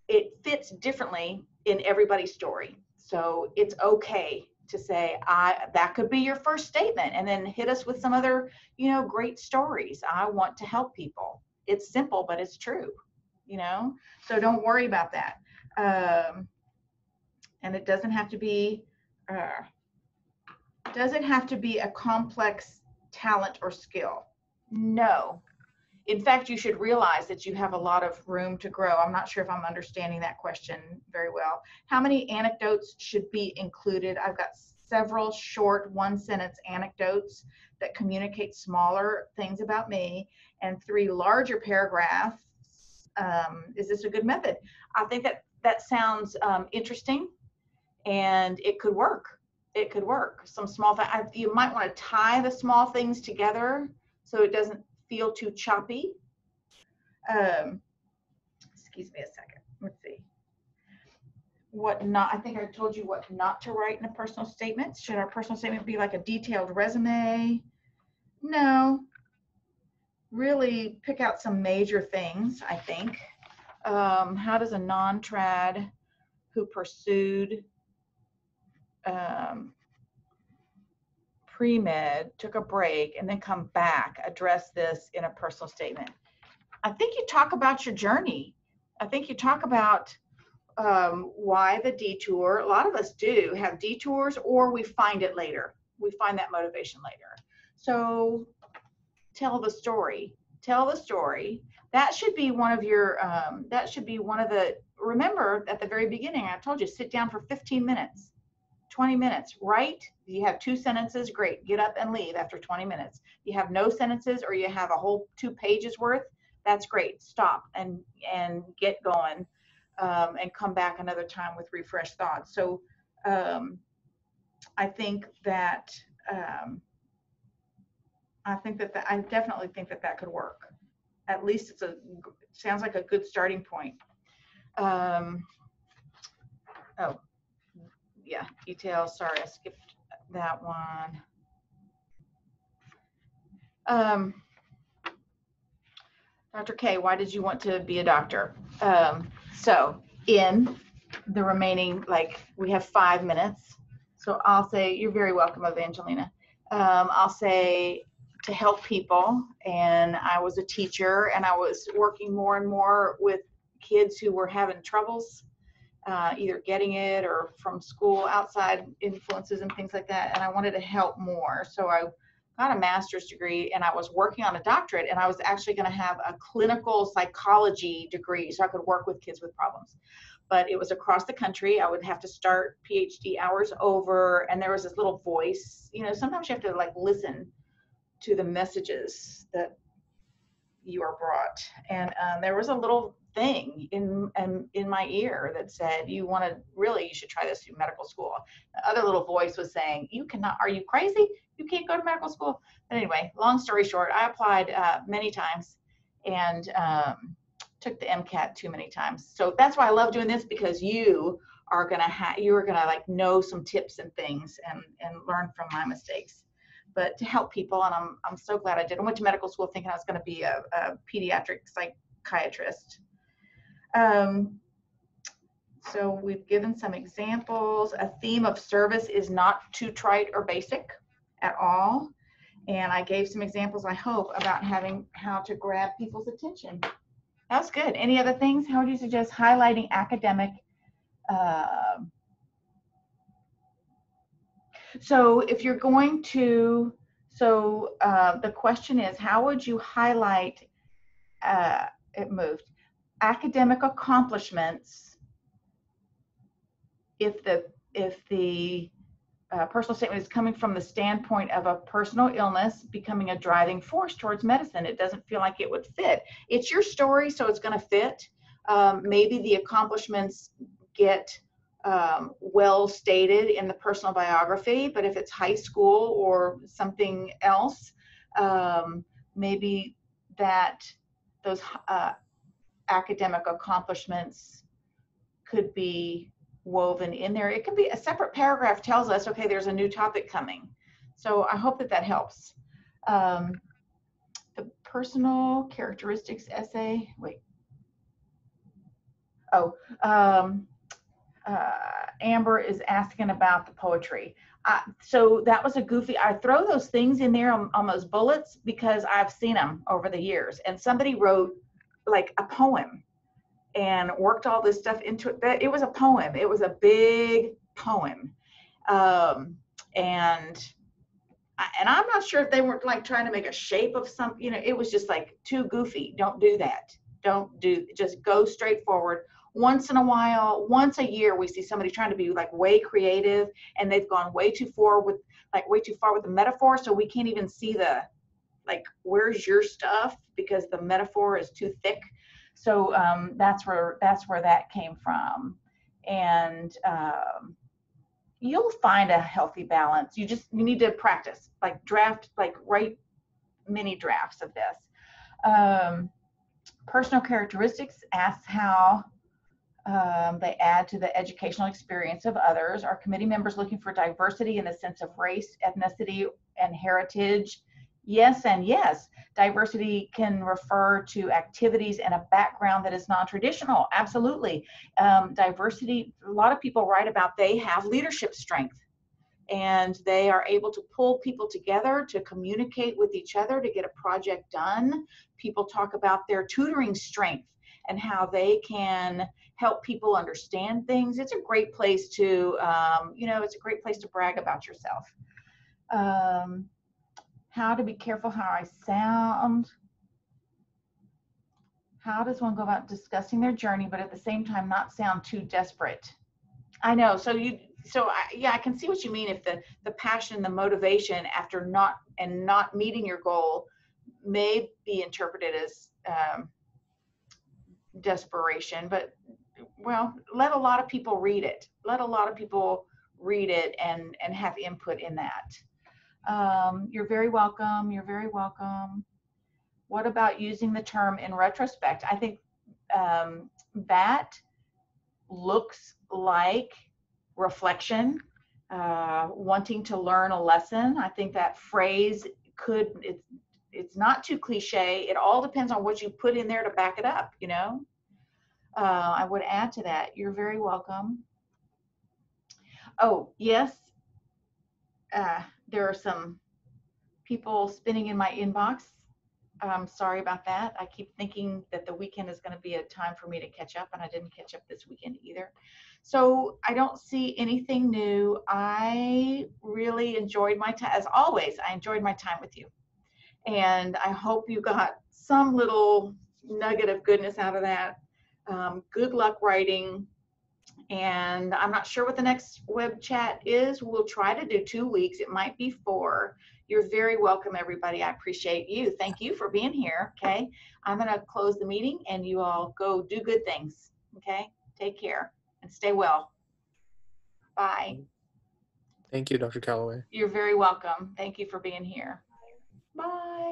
it fits differently in everybody's story. So it's okay to say, that could be your first statement, and then hit us with some other, great stories. I want to help people. It's simple, but it's true, so don't worry about that. And it doesn't have to be, a complex talent or skill. No. In fact, you should realize that you have a lot of room to grow. I'm not sure if I'm understanding that question very well. How many anecdotes should be included? I've got several short one-sentence anecdotes that communicate smaller things about me, and 3 larger paragraphs. Is this a good method? I think that sounds interesting, and it could work. It could work. Some small things. You might want to tie the small things together so it doesn't feel too choppy. Excuse me a second. Let's see. I think I told you what not to write in a personal statement. Should our personal statement be like a detailed resume? No. Really pick out some major things, I think. How does a non-trad who pursued pre-med, took a break, and then come back, address this in a personal statement? I think you talk about your journey. I think you talk about why the detour. A lot of us do have detours, or we find it later. We find that motivation later. So tell the story. Tell the story. That should be one of your, that should be one of the remember at the very beginning, I told you, sit down for 15 minutes, 20 minutes, write. You have 2 sentences, great. Get up and leave after 20 minutes. You have no sentences or you have a whole 2 pages worth, that's great. Stop and get going, and come back another time with refreshed thoughts. So I think that I definitely think that could work. At least sounds like a good starting point. Oh, yeah, details. Sorry, I skipped that one. Dr. K, why did you want to be a doctor? So in the remaining, we have 5 minutes. So I'll say, you're very welcome, Evangelina. I'll say to help people. And I was a teacher and I was working more and more with kids who were having troubles, either getting it or from school, outside influences and things like that. And I wanted to help more. So I got a master's degree and I was working on a doctorate, and I was actually going to have a clinical psychology degree so I could work with kids with problems. But it was across the country. I would have to start PhD hours over, and there was this little voice. Sometimes you have to listen to the messages that you are brought. And there was a little thing in my ear that said, you should try this through medical school. The other little voice was saying, you cannot, are you crazy? You can't go to medical school. But anyway, long story short, I applied many times and took the MCAT too many times. So that's why I love doing this, because you are gonna know some tips and things and learn from my mistakes. But to help people, and I'm so glad I did. I went to medical school thinking I was going to be a pediatric psychiatrist. So we've given some examples. A theme of service is not too trite or basic at all. And I gave some examples, I hope, about how to grab people's attention. That's good. Any other things? How would you suggest highlighting academic? So if you're going to, the question is, how would you highlight, academic accomplishments if the personal statement is coming from the standpoint of a personal illness becoming a driving force towards medicine? It doesn't feel like it would fit. It's your story, so it's going to fit. Maybe the accomplishments get well stated in the personal biography, but if it's high school or something else, maybe that those academic accomplishments could be woven in there. It could be a separate paragraph tells us, okay, there's a new topic coming. So I hope that helps. The personal characteristics essay, Amber is asking about the poetry. So that was a goofy, I throw those things in there on those bullets because I've seen them over the years. And somebody wrote a poem and worked all this stuff into it. It was a poem. It was a big poem. And I'm not sure if they weren't trying to make a shape of some, it was just too goofy. Don't do that. Just go straight forward. Once in a while, once a year, we see somebody trying to be way creative, and they've gone way too far with the metaphor. So we can't even see the, where's your stuff, because the metaphor is too thick. So that's where that came from. And you'll find a healthy balance. You need to practice, write mini drafts of this. Personal characteristics asks how they add to the educational experience of others. Are committee members looking for diversity in the sense of race, ethnicity, and heritage? Yes and yes. Diversity can refer to activities and a background that is non-traditional. Absolutely. Diversity, a lot of people write about they have leadership strength, and they are able to pull people together to communicate with each other to get a project done. People talk about their tutoring strength and how they can help people understand things. It's a great place to, it's a great place to brag about yourself. How to be careful how I sound. How does one go about discussing their journey, but at the same time not sound too desperate? I know. Yeah, I can see what you mean. If the passion, the motivation after not meeting your goal may be interpreted as desperation, but well, let a lot of people read it. Let a lot of people read it and have input in that. You're very welcome. You're very welcome. What about using the term in retrospect? I think that looks like reflection, wanting to learn a lesson. I think that phrase it's not too cliche. It all depends on what you put in there to back it up, you know. I would add to that. You're very welcome. Oh, yes. There are some people spinning in my inbox. I'm sorry about that. I keep thinking that the weekend is going to be a time for me to catch up, and I didn't catch up this weekend either. So I don't see anything new. I really enjoyed my time. As always, I enjoyed my time with you. And I hope you got some little nugget of goodness out of that. Good luck writing. And I'm not sure what the next web chat is. We'll try to do 2 weeks. It might be 4. You're very welcome, everybody. I appreciate you. Thank you for being here. Okay. I'm going to close the meeting and you all go do good things. Okay. Take care and stay well. Bye.
Thank you, Dr. Calloway.
You're very welcome. Thank you for being here. Bye.